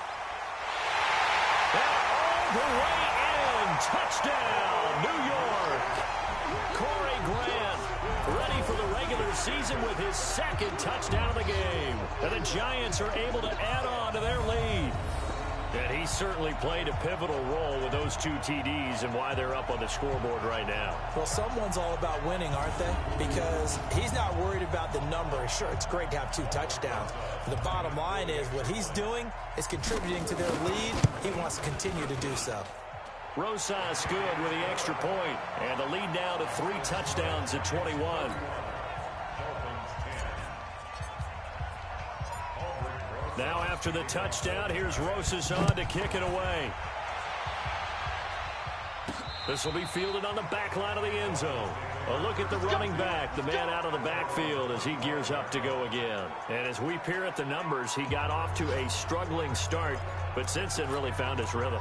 And all the way in. Touchdown, New York. Corey Grant ready for the regular season with his 2nd touchdown of the game. And the Giants are able to add on to their lead. And he certainly played a pivotal role with those 2 TDs and why they're up on the scoreboard right now. Well, someone's all about winning, aren't they? Because he's not worried about the number. Sure, it's great to have 2 touchdowns. But the bottom line is what he's doing is contributing to their lead. He wants to continue to do so. Rosas good with the extra point. And the lead now to 3 touchdowns at 21. Now after the touchdown, here's Rosas on to kick it away. This will be fielded on the back line of the end zone. A look at the running back, the man out of the backfield as he gears up to go again. And as we peer at the numbers, he got off to a struggling start, but since then really found his rhythm.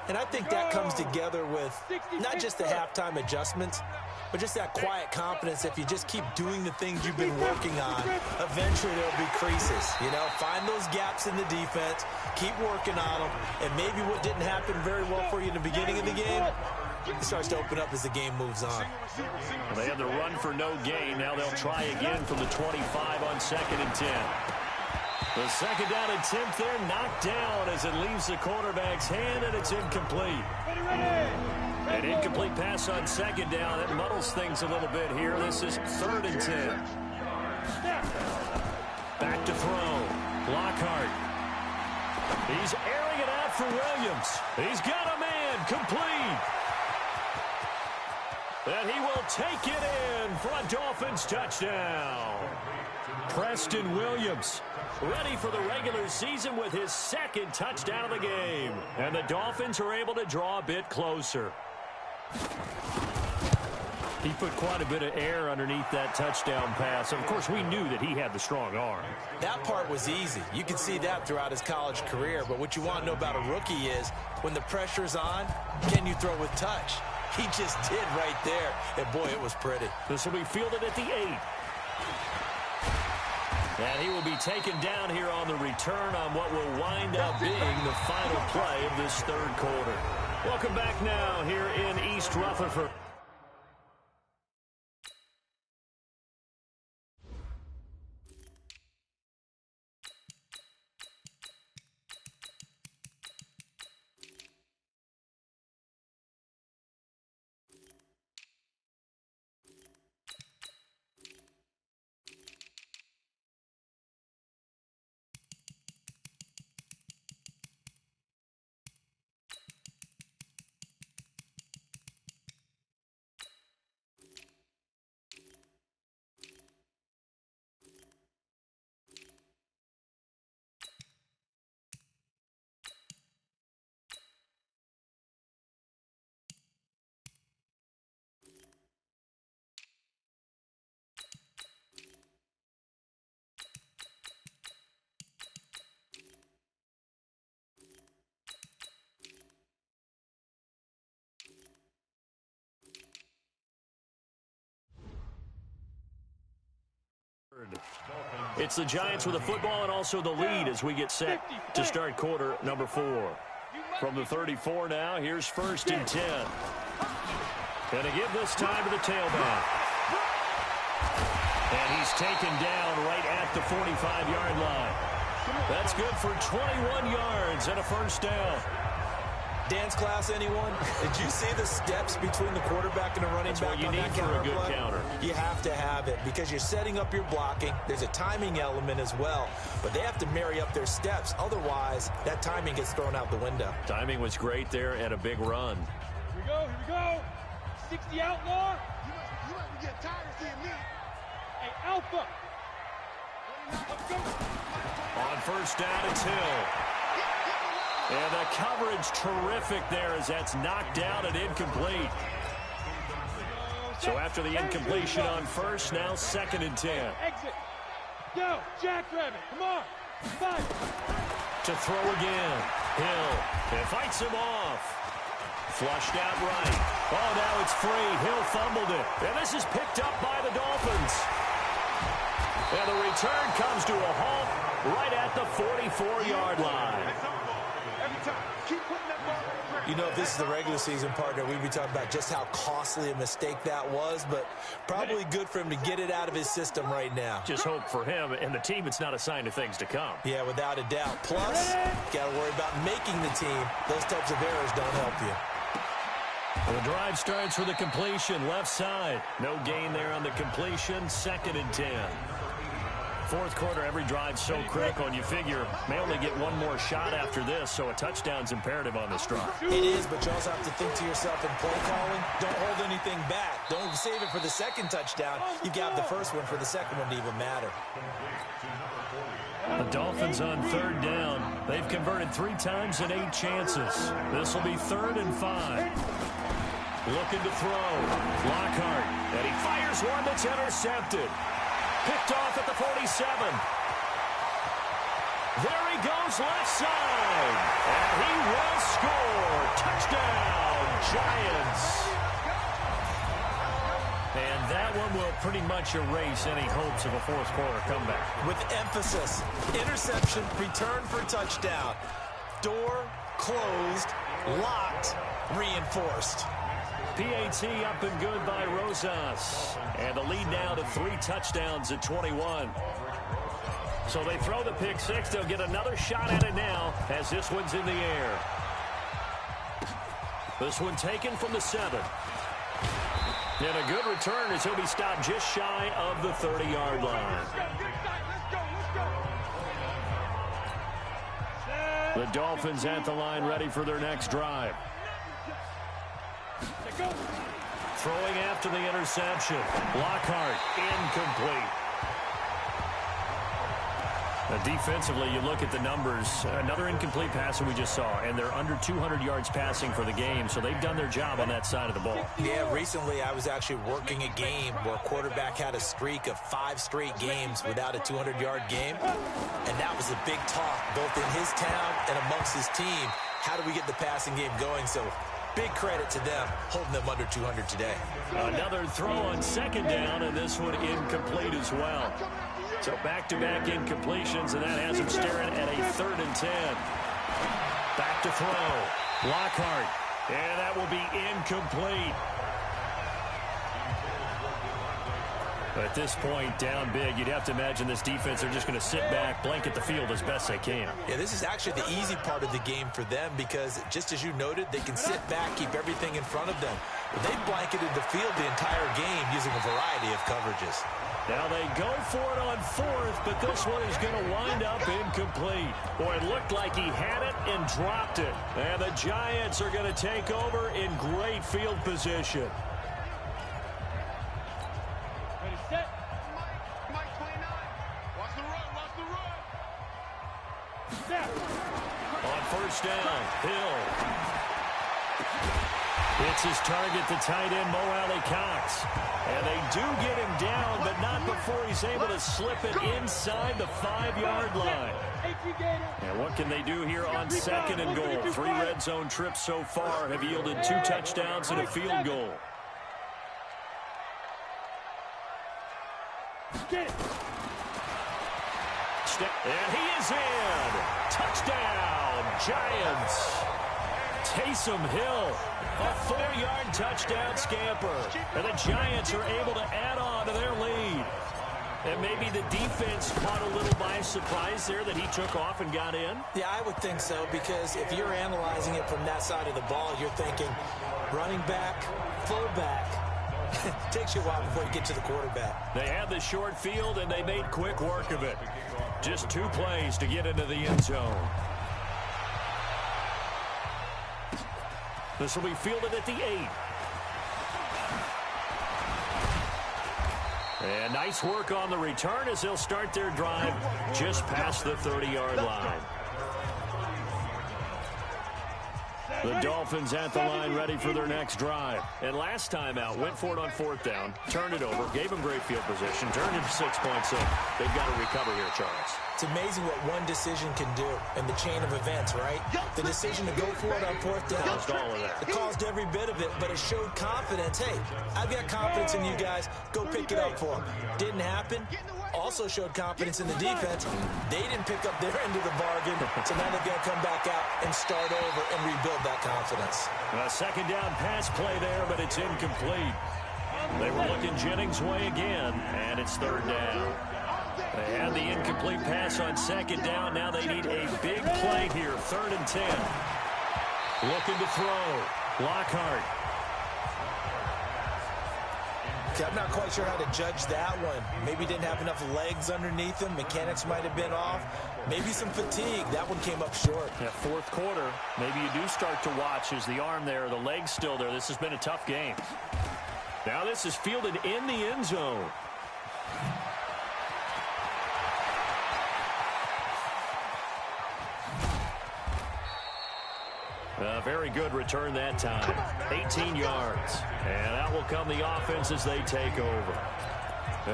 And I think that comes together with not just the halftime adjustments, but just that quiet confidence. If you just keep doing the things you've been working on, eventually there'll be creases. You know, find those gaps in the defense, keep working on them, and maybe what didn't happen very well for you in the beginning of the game, it starts to open up as the game moves on. Well, they had the run for no gain. Now they'll try again from the 25 on 2nd and 10. The 2nd down attempt there knocked down as it leaves the quarterback's hand, and it's incomplete. An incomplete pass on 2nd down. That muddles things a little bit here. This is 3rd and 10. Back to throw. Lockhart. He's airing it out for Williams. He's got a man. Complete. And he will take it in for a Dolphins touchdown. Preston Williams ready for the regular season with his 2nd touchdown of the game. And the Dolphins are able to draw a bit closer. He put quite a bit of air underneath that touchdown pass. Of course, we knew that he had the strong arm. That part was easy. You can see that throughout his college career. But what you want to know about a rookie is when the pressure's on, can you throw with touch? He just did right there. And, boy, it was pretty. This will be fielded at the 8. And he will be taken down here on the return on what will wind up being the final play of this 3rd quarter. Welcome back now here in East Rutherford. It's the Giants with the football and also the lead as we get set to start quarter number 4. From the 34 now, here's 1st and 10. Going to give this time to the tailback. And he's taken down right at the 45-yard line. That's good for 21 yards and a 1st down. Dance class, anyone? Did you see the steps between the quarterback and the running back? That's what you need for a good counter. You have to have it because you're setting up your blocking. There's a timing element as well, but they have to marry up their steps. Otherwise, that timing gets thrown out the window. Timing was great there and a big run. Here we go, here we go. 60 outlaw. You must be getting tired of seeing me. Hey, Alpha. Let's go. On 1st down, it's Hill. And the coverage terrific there as that's knocked down and incomplete. So after the incompletion on 1st, now 2nd and 10. Exit. Go, Jackrabbit. Come on. 5. To throw again. Hill. And fights him off. Flushed out right. Oh, now it's free. Hill fumbled it. And this is picked up by the Dolphins. And the return comes to a halt right at the 44-yard line. You know, if this is the regular season, partner, we'd be talking about just how costly a mistake that was, but probably good for him to get it out of his system right now. Just hope for him and the team it's not a sign of things to come. Yeah, without a doubt. Plus, got to worry about making the team. Those types of errors don't help you. The drive starts with a completion, left side. No gain there on the completion, 2nd and 10. 4th quarter, every drive's so critical, and you figure may only get one more shot after this, so a touchdown's imperative on this drive. It is, but you also have to think to yourself in play calling, don't hold anything back. Don't save it for the 2nd touchdown. You've got the 1st one for the 2nd one to even matter. The Dolphins on 3rd down. They've converted 3 times in 8 chances. This will be 3rd and 5. Looking to throw. Lockhart, and he fires one that's intercepted. Picked off at the 47. There he goes, left side. And he will score. Touchdown, Giants. And that one will pretty much erase any hopes of a 4th quarter comeback. With emphasis, interception, return for touchdown. Door closed, locked, reinforced. PAT up and good by Rosas. And the lead now to 3 touchdowns at 21. So they throw the pick 6. They'll get another shot at it now as this one's in the air. This one taken from the 7. And a good return as he'll be stopped just shy of the 30-yard line. The Dolphins at the line ready for their next drive. Throwing after the interception. Lockhart, incomplete. Now defensively, you look at the numbers. Another incomplete pass that we just saw, and they're under 200 yards passing for the game, so they've done their job on that side of the ball. Yeah, recently I was actually working a game where a quarterback had a streak of 5 straight games without a 200-yard game, and that was a big talk both in his town and amongst his team. How do we get the passing game going? So big credit to them, holding them under 200 today. Another throw on 2nd down, and this one incomplete as well. So back-to-back incompletions, and that has him staring at a 3rd and 10. Back to throw. Lockhart And that will be incomplete. At this point, down big, you'd have to imagine this defense are just going to sit back, blanket the field as best they can. Yeah, this is actually the easy part of the game for them because, just as you noted, they can sit back, keep everything in front of them. But they've blanketed the field the entire game using a variety of coverages. Now they go for it on fourth, but this one is going to wind up incomplete. Boy, it looked like he had it and dropped it. And the Giants are going to take over in great field position. On first down, Hill. It's his target, the tight end, Mo Alley-Cox. And they do get him down, but not before he's able to slip it inside the 5-yard line. And what can they do here on second and goal? 3 red zone trips so far have yielded 2 touchdowns and a field goal. And he is in. Touchdown, Giants. Taysom Hill, a 4-yard touchdown scamper. And the Giants are able to add on to their lead. And maybe the defense caught a little by surprise there that he took off and got in? Yeah, I would think so, because if you're analyzing it from that side of the ball, you're thinking running back, fullback. Takes you a while before you get to the quarterback. They had the short field, and they made quick work of it. Just 2 plays to get into the end zone. This will be fielded at the 8. And nice work on the return as they'll start their drive just past the 30-yard line. The Dolphins at the line ready for their next drive. And last time out, went for it on 4th down, turned it over, gave them great field position, turned it 6 points, so they've got to recover here, Charles. It's amazing what one decision can do in the chain of events, right? The decision to go for it on 4th down. Caused all of that. It caused every bit of it, but it showed confidence. Hey, I've got confidence in you guys. Go pick it up for them. Didn't happen. Also showed confidence in the defense. They didn't pick up their end of the bargain, so now they've got to come back out and start over and rebuild that confidence. A 2nd down pass play there, but it's incomplete. They were looking Jennings' way again, and it's 3rd down. They had the incomplete pass on 2nd down. Now they need a big play here, 3rd and 10. Looking to throw. Lockhart. I'm not quite sure how to judge that one. Maybe didn't have enough legs underneath him. Mechanics might have been off. Maybe some fatigue. That one came up short. Yeah, 4th quarter. Maybe you do start to watch. Is the arm there, the leg's still there? This has been a tough game. Now this is fielded in the end zone. A very good return that time. 18 yards. And out will come the offense as they take over.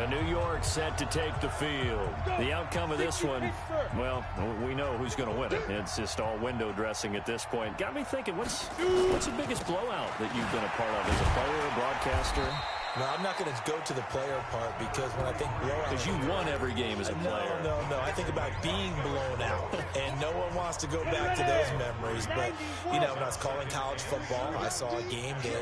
New York set to take the field. The outcome of this one, well, we know who's going to win it. It's just all window dressing at this point. Got me thinking, what's the biggest blowout that you've been a part of as a player, a broadcaster? No, I'm not going to go to the player part because when I think blowout... Because you won every game as a player. No. I think about being blown out. And no one wants to go back to those memories. But, you know, when I was calling college football, I saw a game that,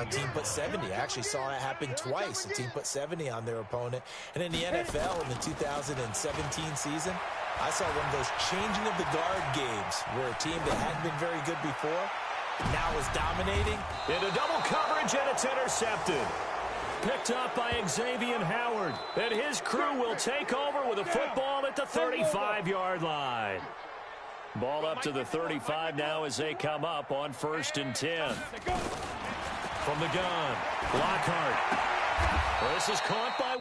a team put 70. I actually saw it happen twice. A team put 70 on their opponent. And in the NFL in the 2017 season, I saw one of those changing of the guard games where a team that hadn't been very good before now is dominating. Into double coverage, and it's intercepted. Picked up by Xavier Howard. And his crew will take over with a football at the 35-yard line. Ball up to the 35 now as they come up on 1st and 10. From the gun, Lockhart. This is caught by...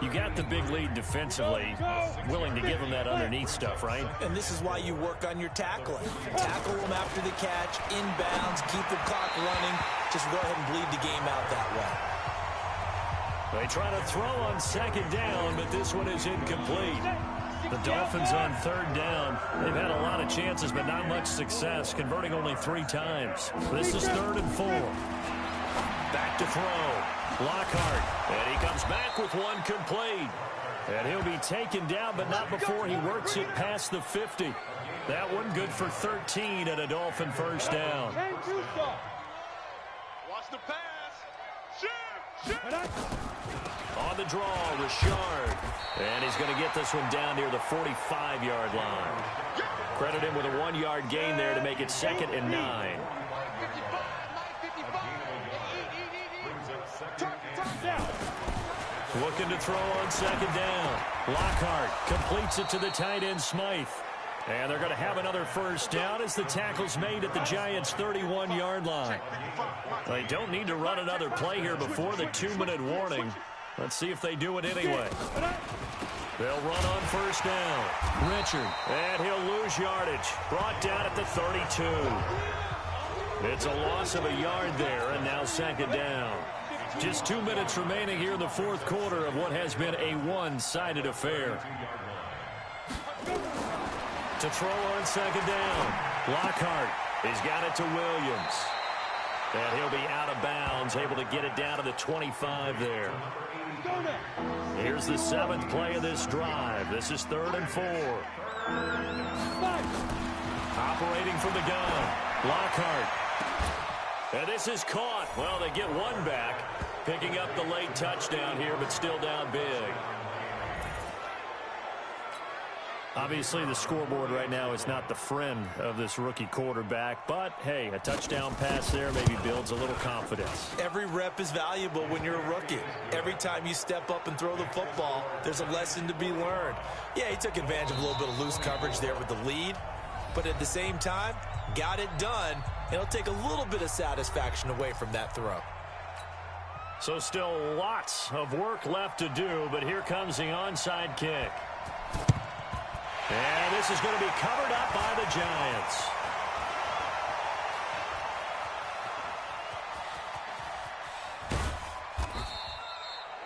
You got the big lead defensively, willing to give them that underneath stuff, right? And this is why you work on your tackling. Tackle them after the catch, inbounds, keep the clock running. Just go ahead and bleed the game out that way. They try to throw on second down, but this one is incomplete. The Dolphins on third down. They've had a lot of chances, but not much success, converting only 3 times. This is 3rd and 4. Back to throw. Lockhart. And he comes back with one complete. And he'll be taken down, but not before he works it past the 50. That one good for 13 and a Dolphin first down. Watch the pass. Shoot! On the draw, Richard. And he's going to get this one down near the 45-yard line. Credit him with a 1-yard gain there to make it 2nd and 9. Looking to throw on second down. Lockhart completes it to the tight end, Smythe. And they're going to have another first down as the tackle's made at the Giants' 31-yard line. They don't need to run another play here before the 2-minute warning. Let's see if they do it anyway. They'll run on first down. Richard. And he'll lose yardage. Brought down at the 32. It's a loss of a yard there, and now second down. Just 2 minutes remaining here in the 4th quarter of what has been a one-sided affair. To throw on second down. Lockhart. He's got it to Williams. And he'll be out of bounds, able to get it down to the 25 there. Here's the 7th play of this drive. This is 3rd and 4. Operating from the gun. Lockhart. And this is caught. Well, they get one back. Picking up the late touchdown here, but still down big. Obviously, the scoreboard right now is not the friend of this rookie quarterback. But, hey, a touchdown pass there maybe builds a little confidence. Every rep is valuable when you're a rookie. Every time you step up and throw the football, there's a lesson to be learned. Yeah, he took advantage of a little bit of loose coverage there with the lead. But at the same time, got it done. It'll take a little bit of satisfaction away from that throw. So still lots of work left to do, but here comes the onside kick. And this is going to be covered up by the Giants.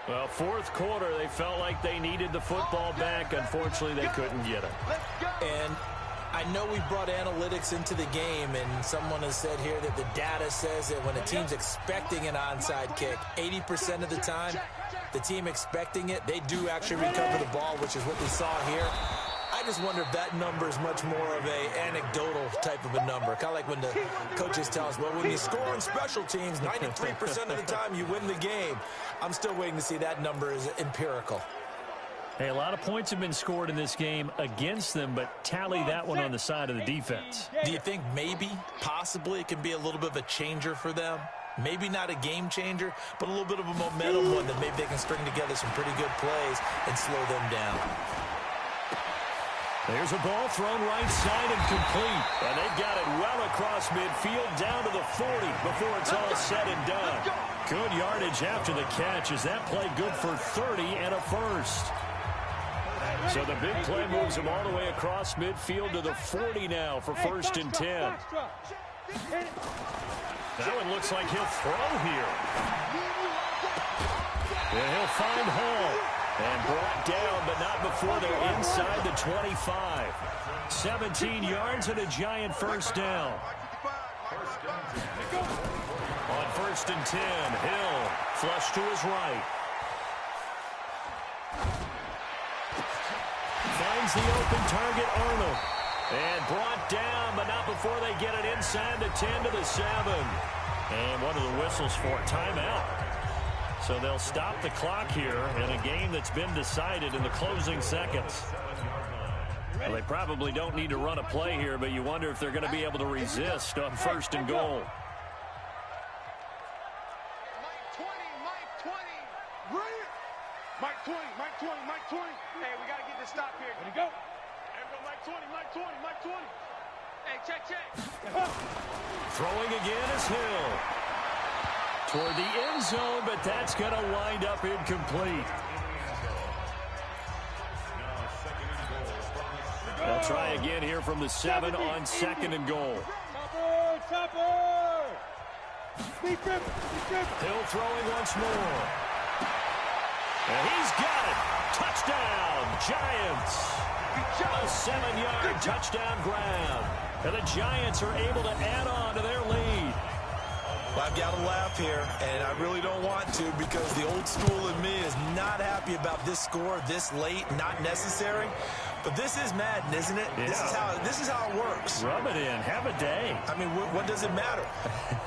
Well, 4th quarter, they felt like they needed the football back. Unfortunately, they couldn't get it. And I know we brought analytics into the game, and someone has said here that the data says that when a team's expecting an onside kick, 80% of the time, the team expecting it, they do actually recover the ball, which is what we saw here. I just wonder if that number is much more of a anecdotal type of a number. Kind of like when the coaches tell us, well, when you score on special teams, 93% of the time you win the game. I'm still waiting to see that number is empirical. Hey, a lot of points have been scored in this game against them, but tally that one on the side of the defense. Do you think maybe, possibly, it can be a little bit of a changer for them? Maybe not a game changer, but a little bit of a momentum one that maybe they can string together some pretty good plays and slow them down. There's a ball thrown right side and complete. And they've got it well across midfield down to the 40 before it's all said and done. Good yardage after the catch. Is that play good for 30 and a first? So the big play moves him all the way across midfield to the 40 now for 1st and 10. That one looks like he'll throw here. And he'll find Hall. And brought down, but not before they're inside the 25. 17 yards and a Giant first down. On 1st and 10, Hill flush to his right. Finds the open target, Arnold. And brought down, but not before they get it inside the 10 to the 7. And what are the whistles for? Timeout. So they'll stop the clock here in a game that's been decided in the closing seconds. Well, they probably don't need to run a play here, but you wonder if they're going to be able to resist on 1st and goal. Mike 20, Mike 20, Mike 20. Hey, we got to get this stop here. Ready to go. Everybody, Mike 20, Mike 20, Mike 20. Hey, check. Throwing again is Hill. Toward the end zone, but that's going to wind up incomplete. They'll try again here from the 7 on 2nd and goal. Chopper! Hill throwing once more. And he's got it. Touchdown, Giants. A 7-yard touchdown grab. And the Giants are able to add on to their lead. Well, I've got to laugh here, and I really don't want to because the old school in me is not happy about this score this late, not necessary. But this is Madden, isn't it? Yeah. This is how it works. Rub it in. Have a day. I mean, what does it matter?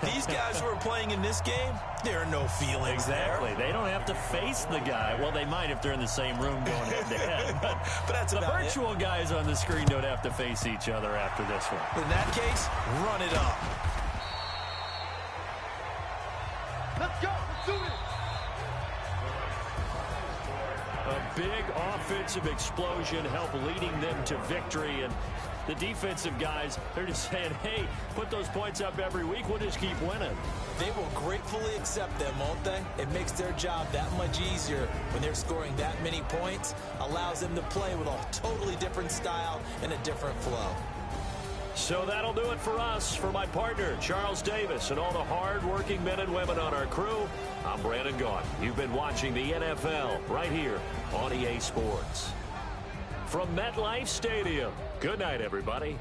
These guys who are playing in this game, there are no feelings Exactly. there. They don't have to face the guy. Well, they might if they're in the same room going head-to-head. But that's the about virtual guys on the screen don't have to face each other after this one. In that case, run it up. Let's go. Let's do this. A big offensive explosion helped leading them to victory. And the defensive guys, they're just saying, hey, put those points up every week. We'll just keep winning. They will gratefully accept them, won't they? It makes their job that much easier when they're scoring that many points. Allows them to play with a totally different style and a different flow. So that'll do it for us. For my partner, Charles Davis, and all the hard-working men and women on our crew, I'm Brandon Gaughan. You've been watching the NFL right here on EA Sports. From MetLife Stadium, good night, everybody.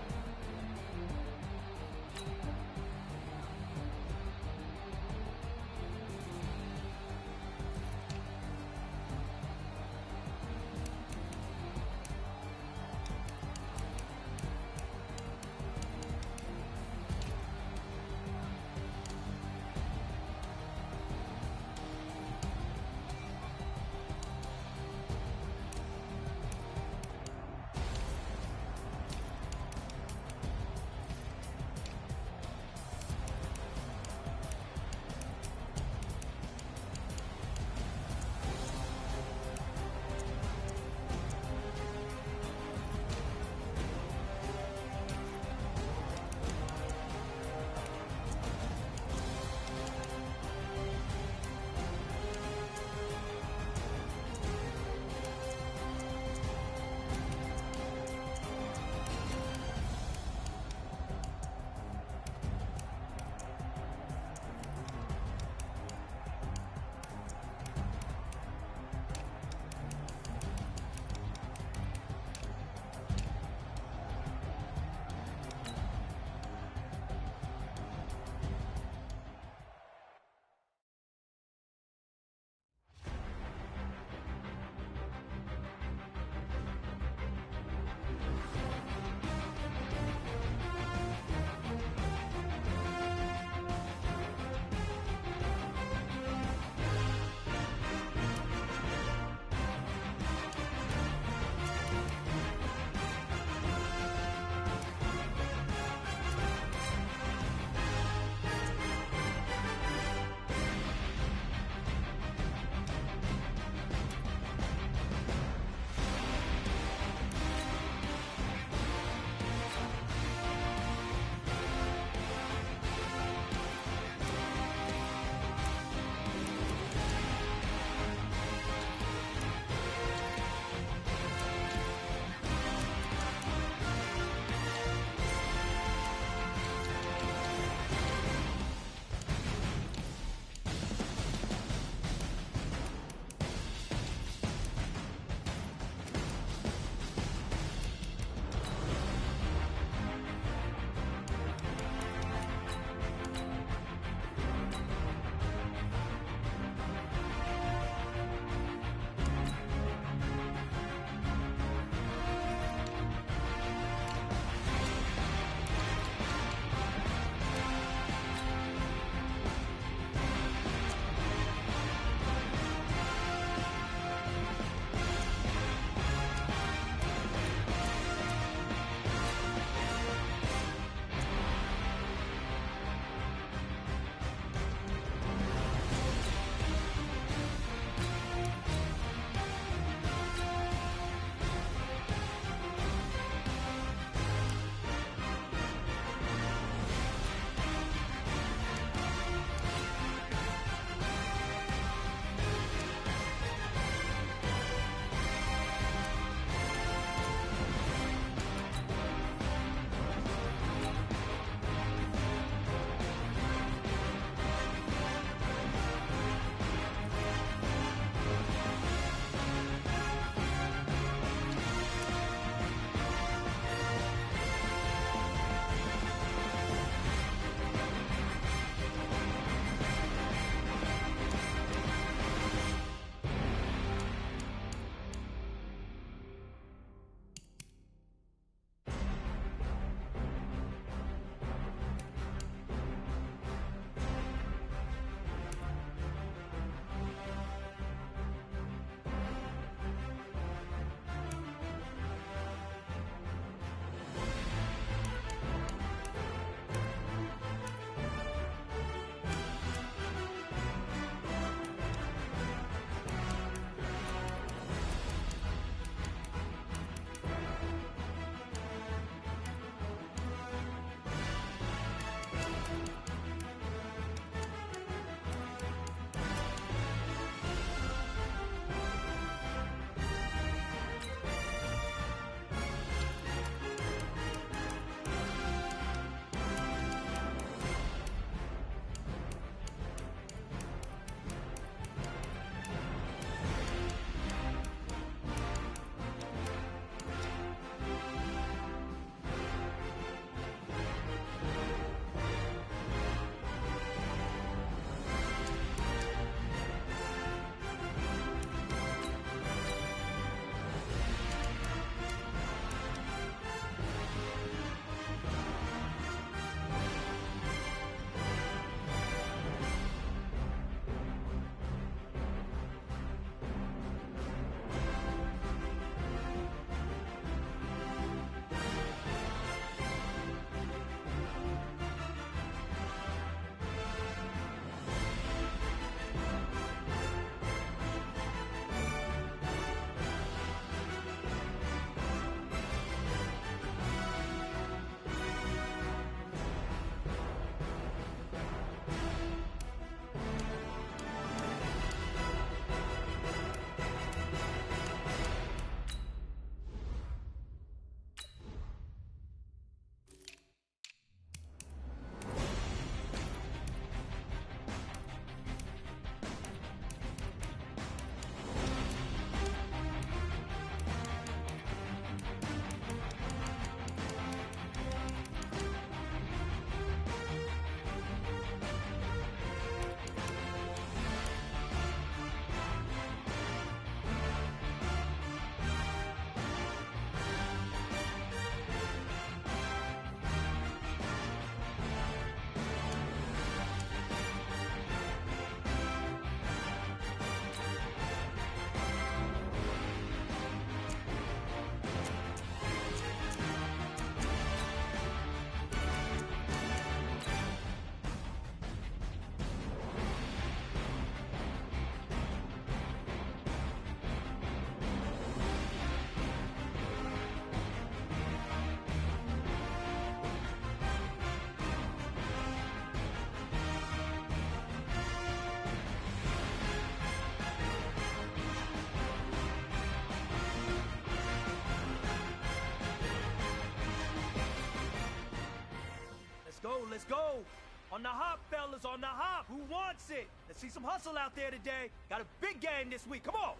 on the hop. Who wants it? Let's see some hustle out there today. Got a big game this week. Come on.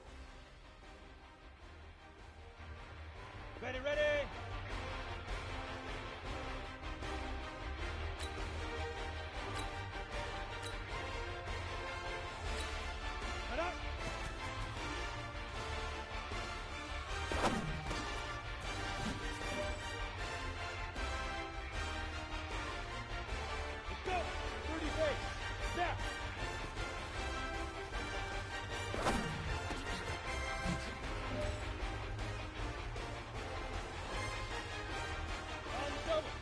Ready, ready. Head up. Let's go. 30 pace. Now. On the double.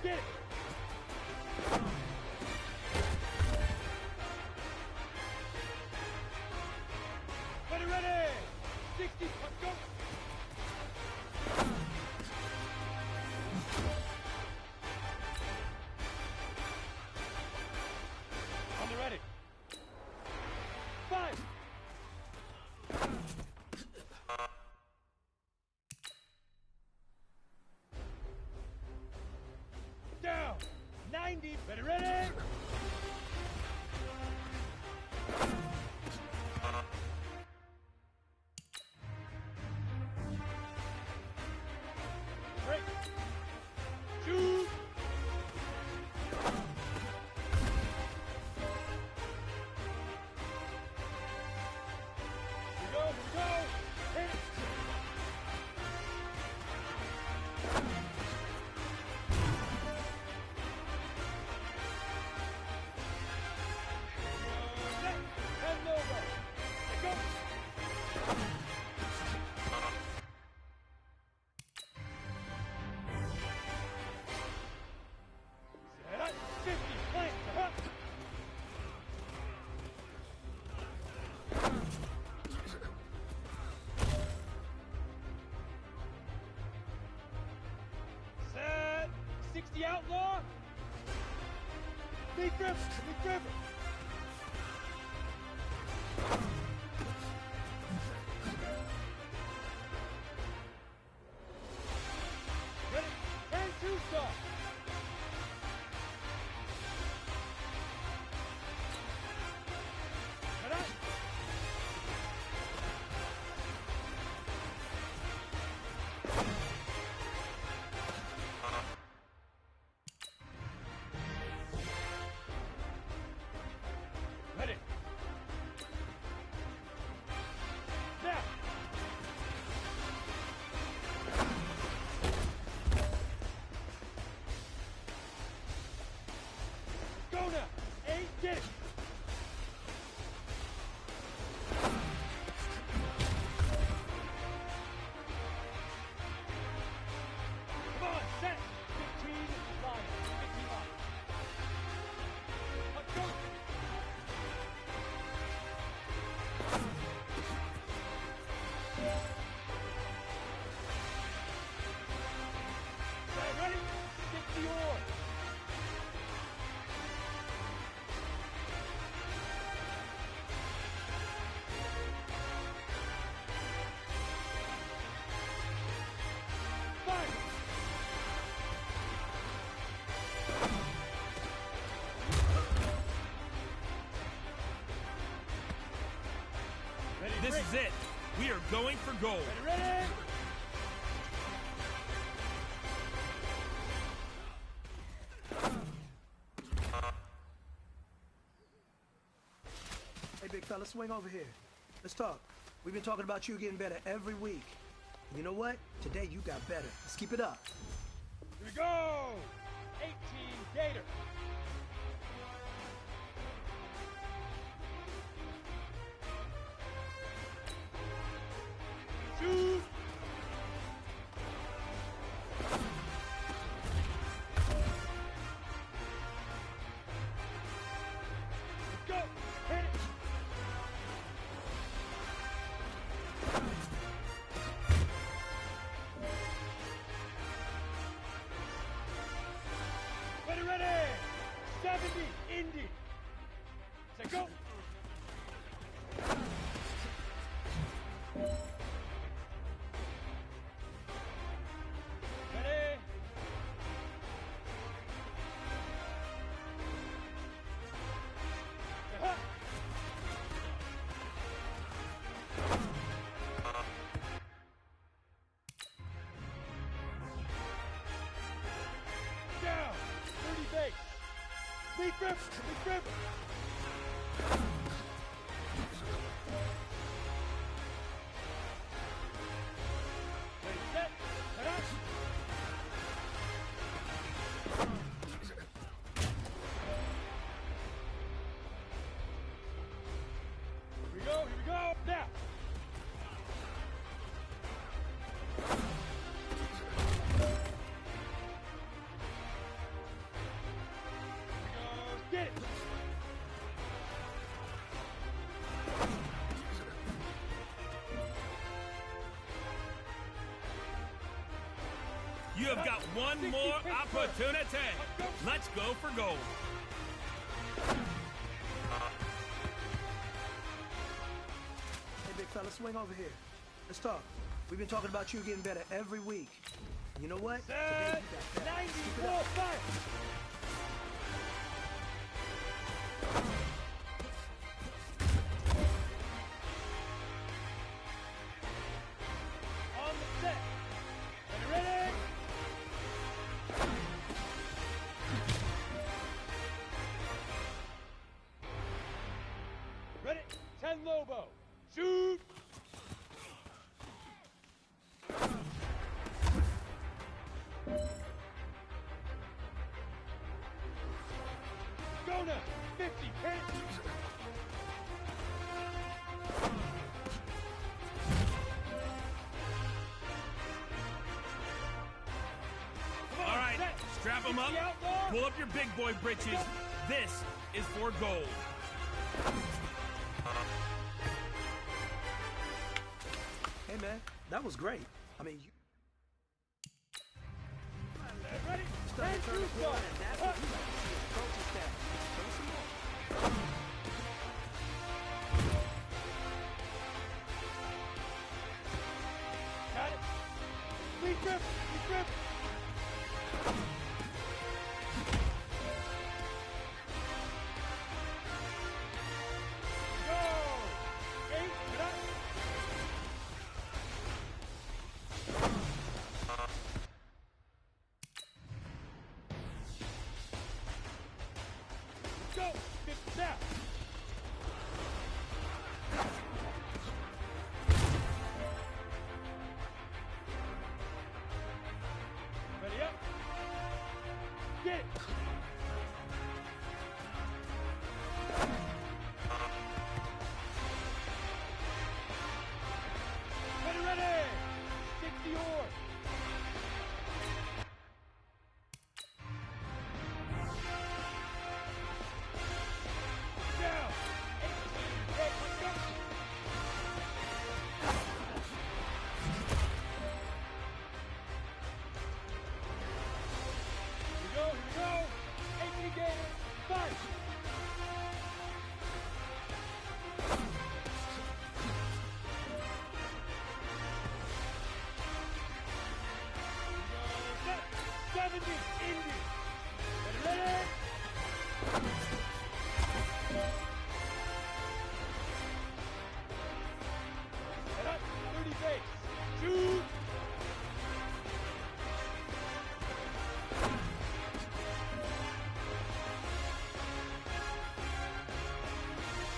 Get it. Ready, ready. 60. Let's go. On the ready. 5. Down. 90. Ready, ready. Break. Shoot. Here we go, here we go. Hit it. Set. And over. Let go. Set up. 50. Plant. Up. Set. 60 outlaw. Big river. Big river. Ready? And two stop. Head up. Ready. Now. Go now. 8, get it. Come on, set. 15 line. 15 line. Let's go. Set, ready? 60 oar. Fire. Ready, This break. is it. We are going for gold. Ready, ready. Hey, big fella, swing over here. Let's talk. We've been talking about you getting better every week. You know what? Today you got better. Let's keep it up. Here we go. 18 Gator. Shoot. Let's go. Hit it. Ready, ready. grip. Ready, set, head up. Here we go, now. Get it! You have got one more opportunity. Let's go for gold. Hey, big fella, swing over here. Let's talk. We've been talking about you getting better every week. And you know what? Today you got better. Keep it up. 94, fire! On the set. Ready? Ready? 10 Lobo. Shoot! Go now! 50, hit! All right, strap them up. Pull up your big boy britches. This is for gold. Hey, man, that was great. I mean, you Ready? started to turn the And corner, and that's what we like to see as coaching staff. Show us some more. Got it. Lead grip. Lead grip. Go. 8. Get up. Go. 50 now. Ready up. Get it. Ready. 60 or. Down. 8. Let's go. Here we go. 8 game. 5. Set. 70. Indy. Ready? Head up. 30 base. Shoot.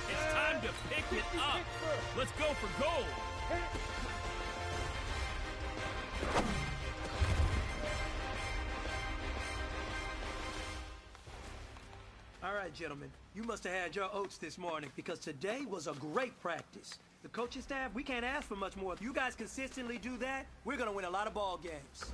It's time to pick it up. Let's go for gold. Hit it. All right, gentlemen, you must have had your oats this morning because today was a great practice. The coaching staff, we can't ask for much more. If you guys consistently do that, we're going to win a lot of ball games.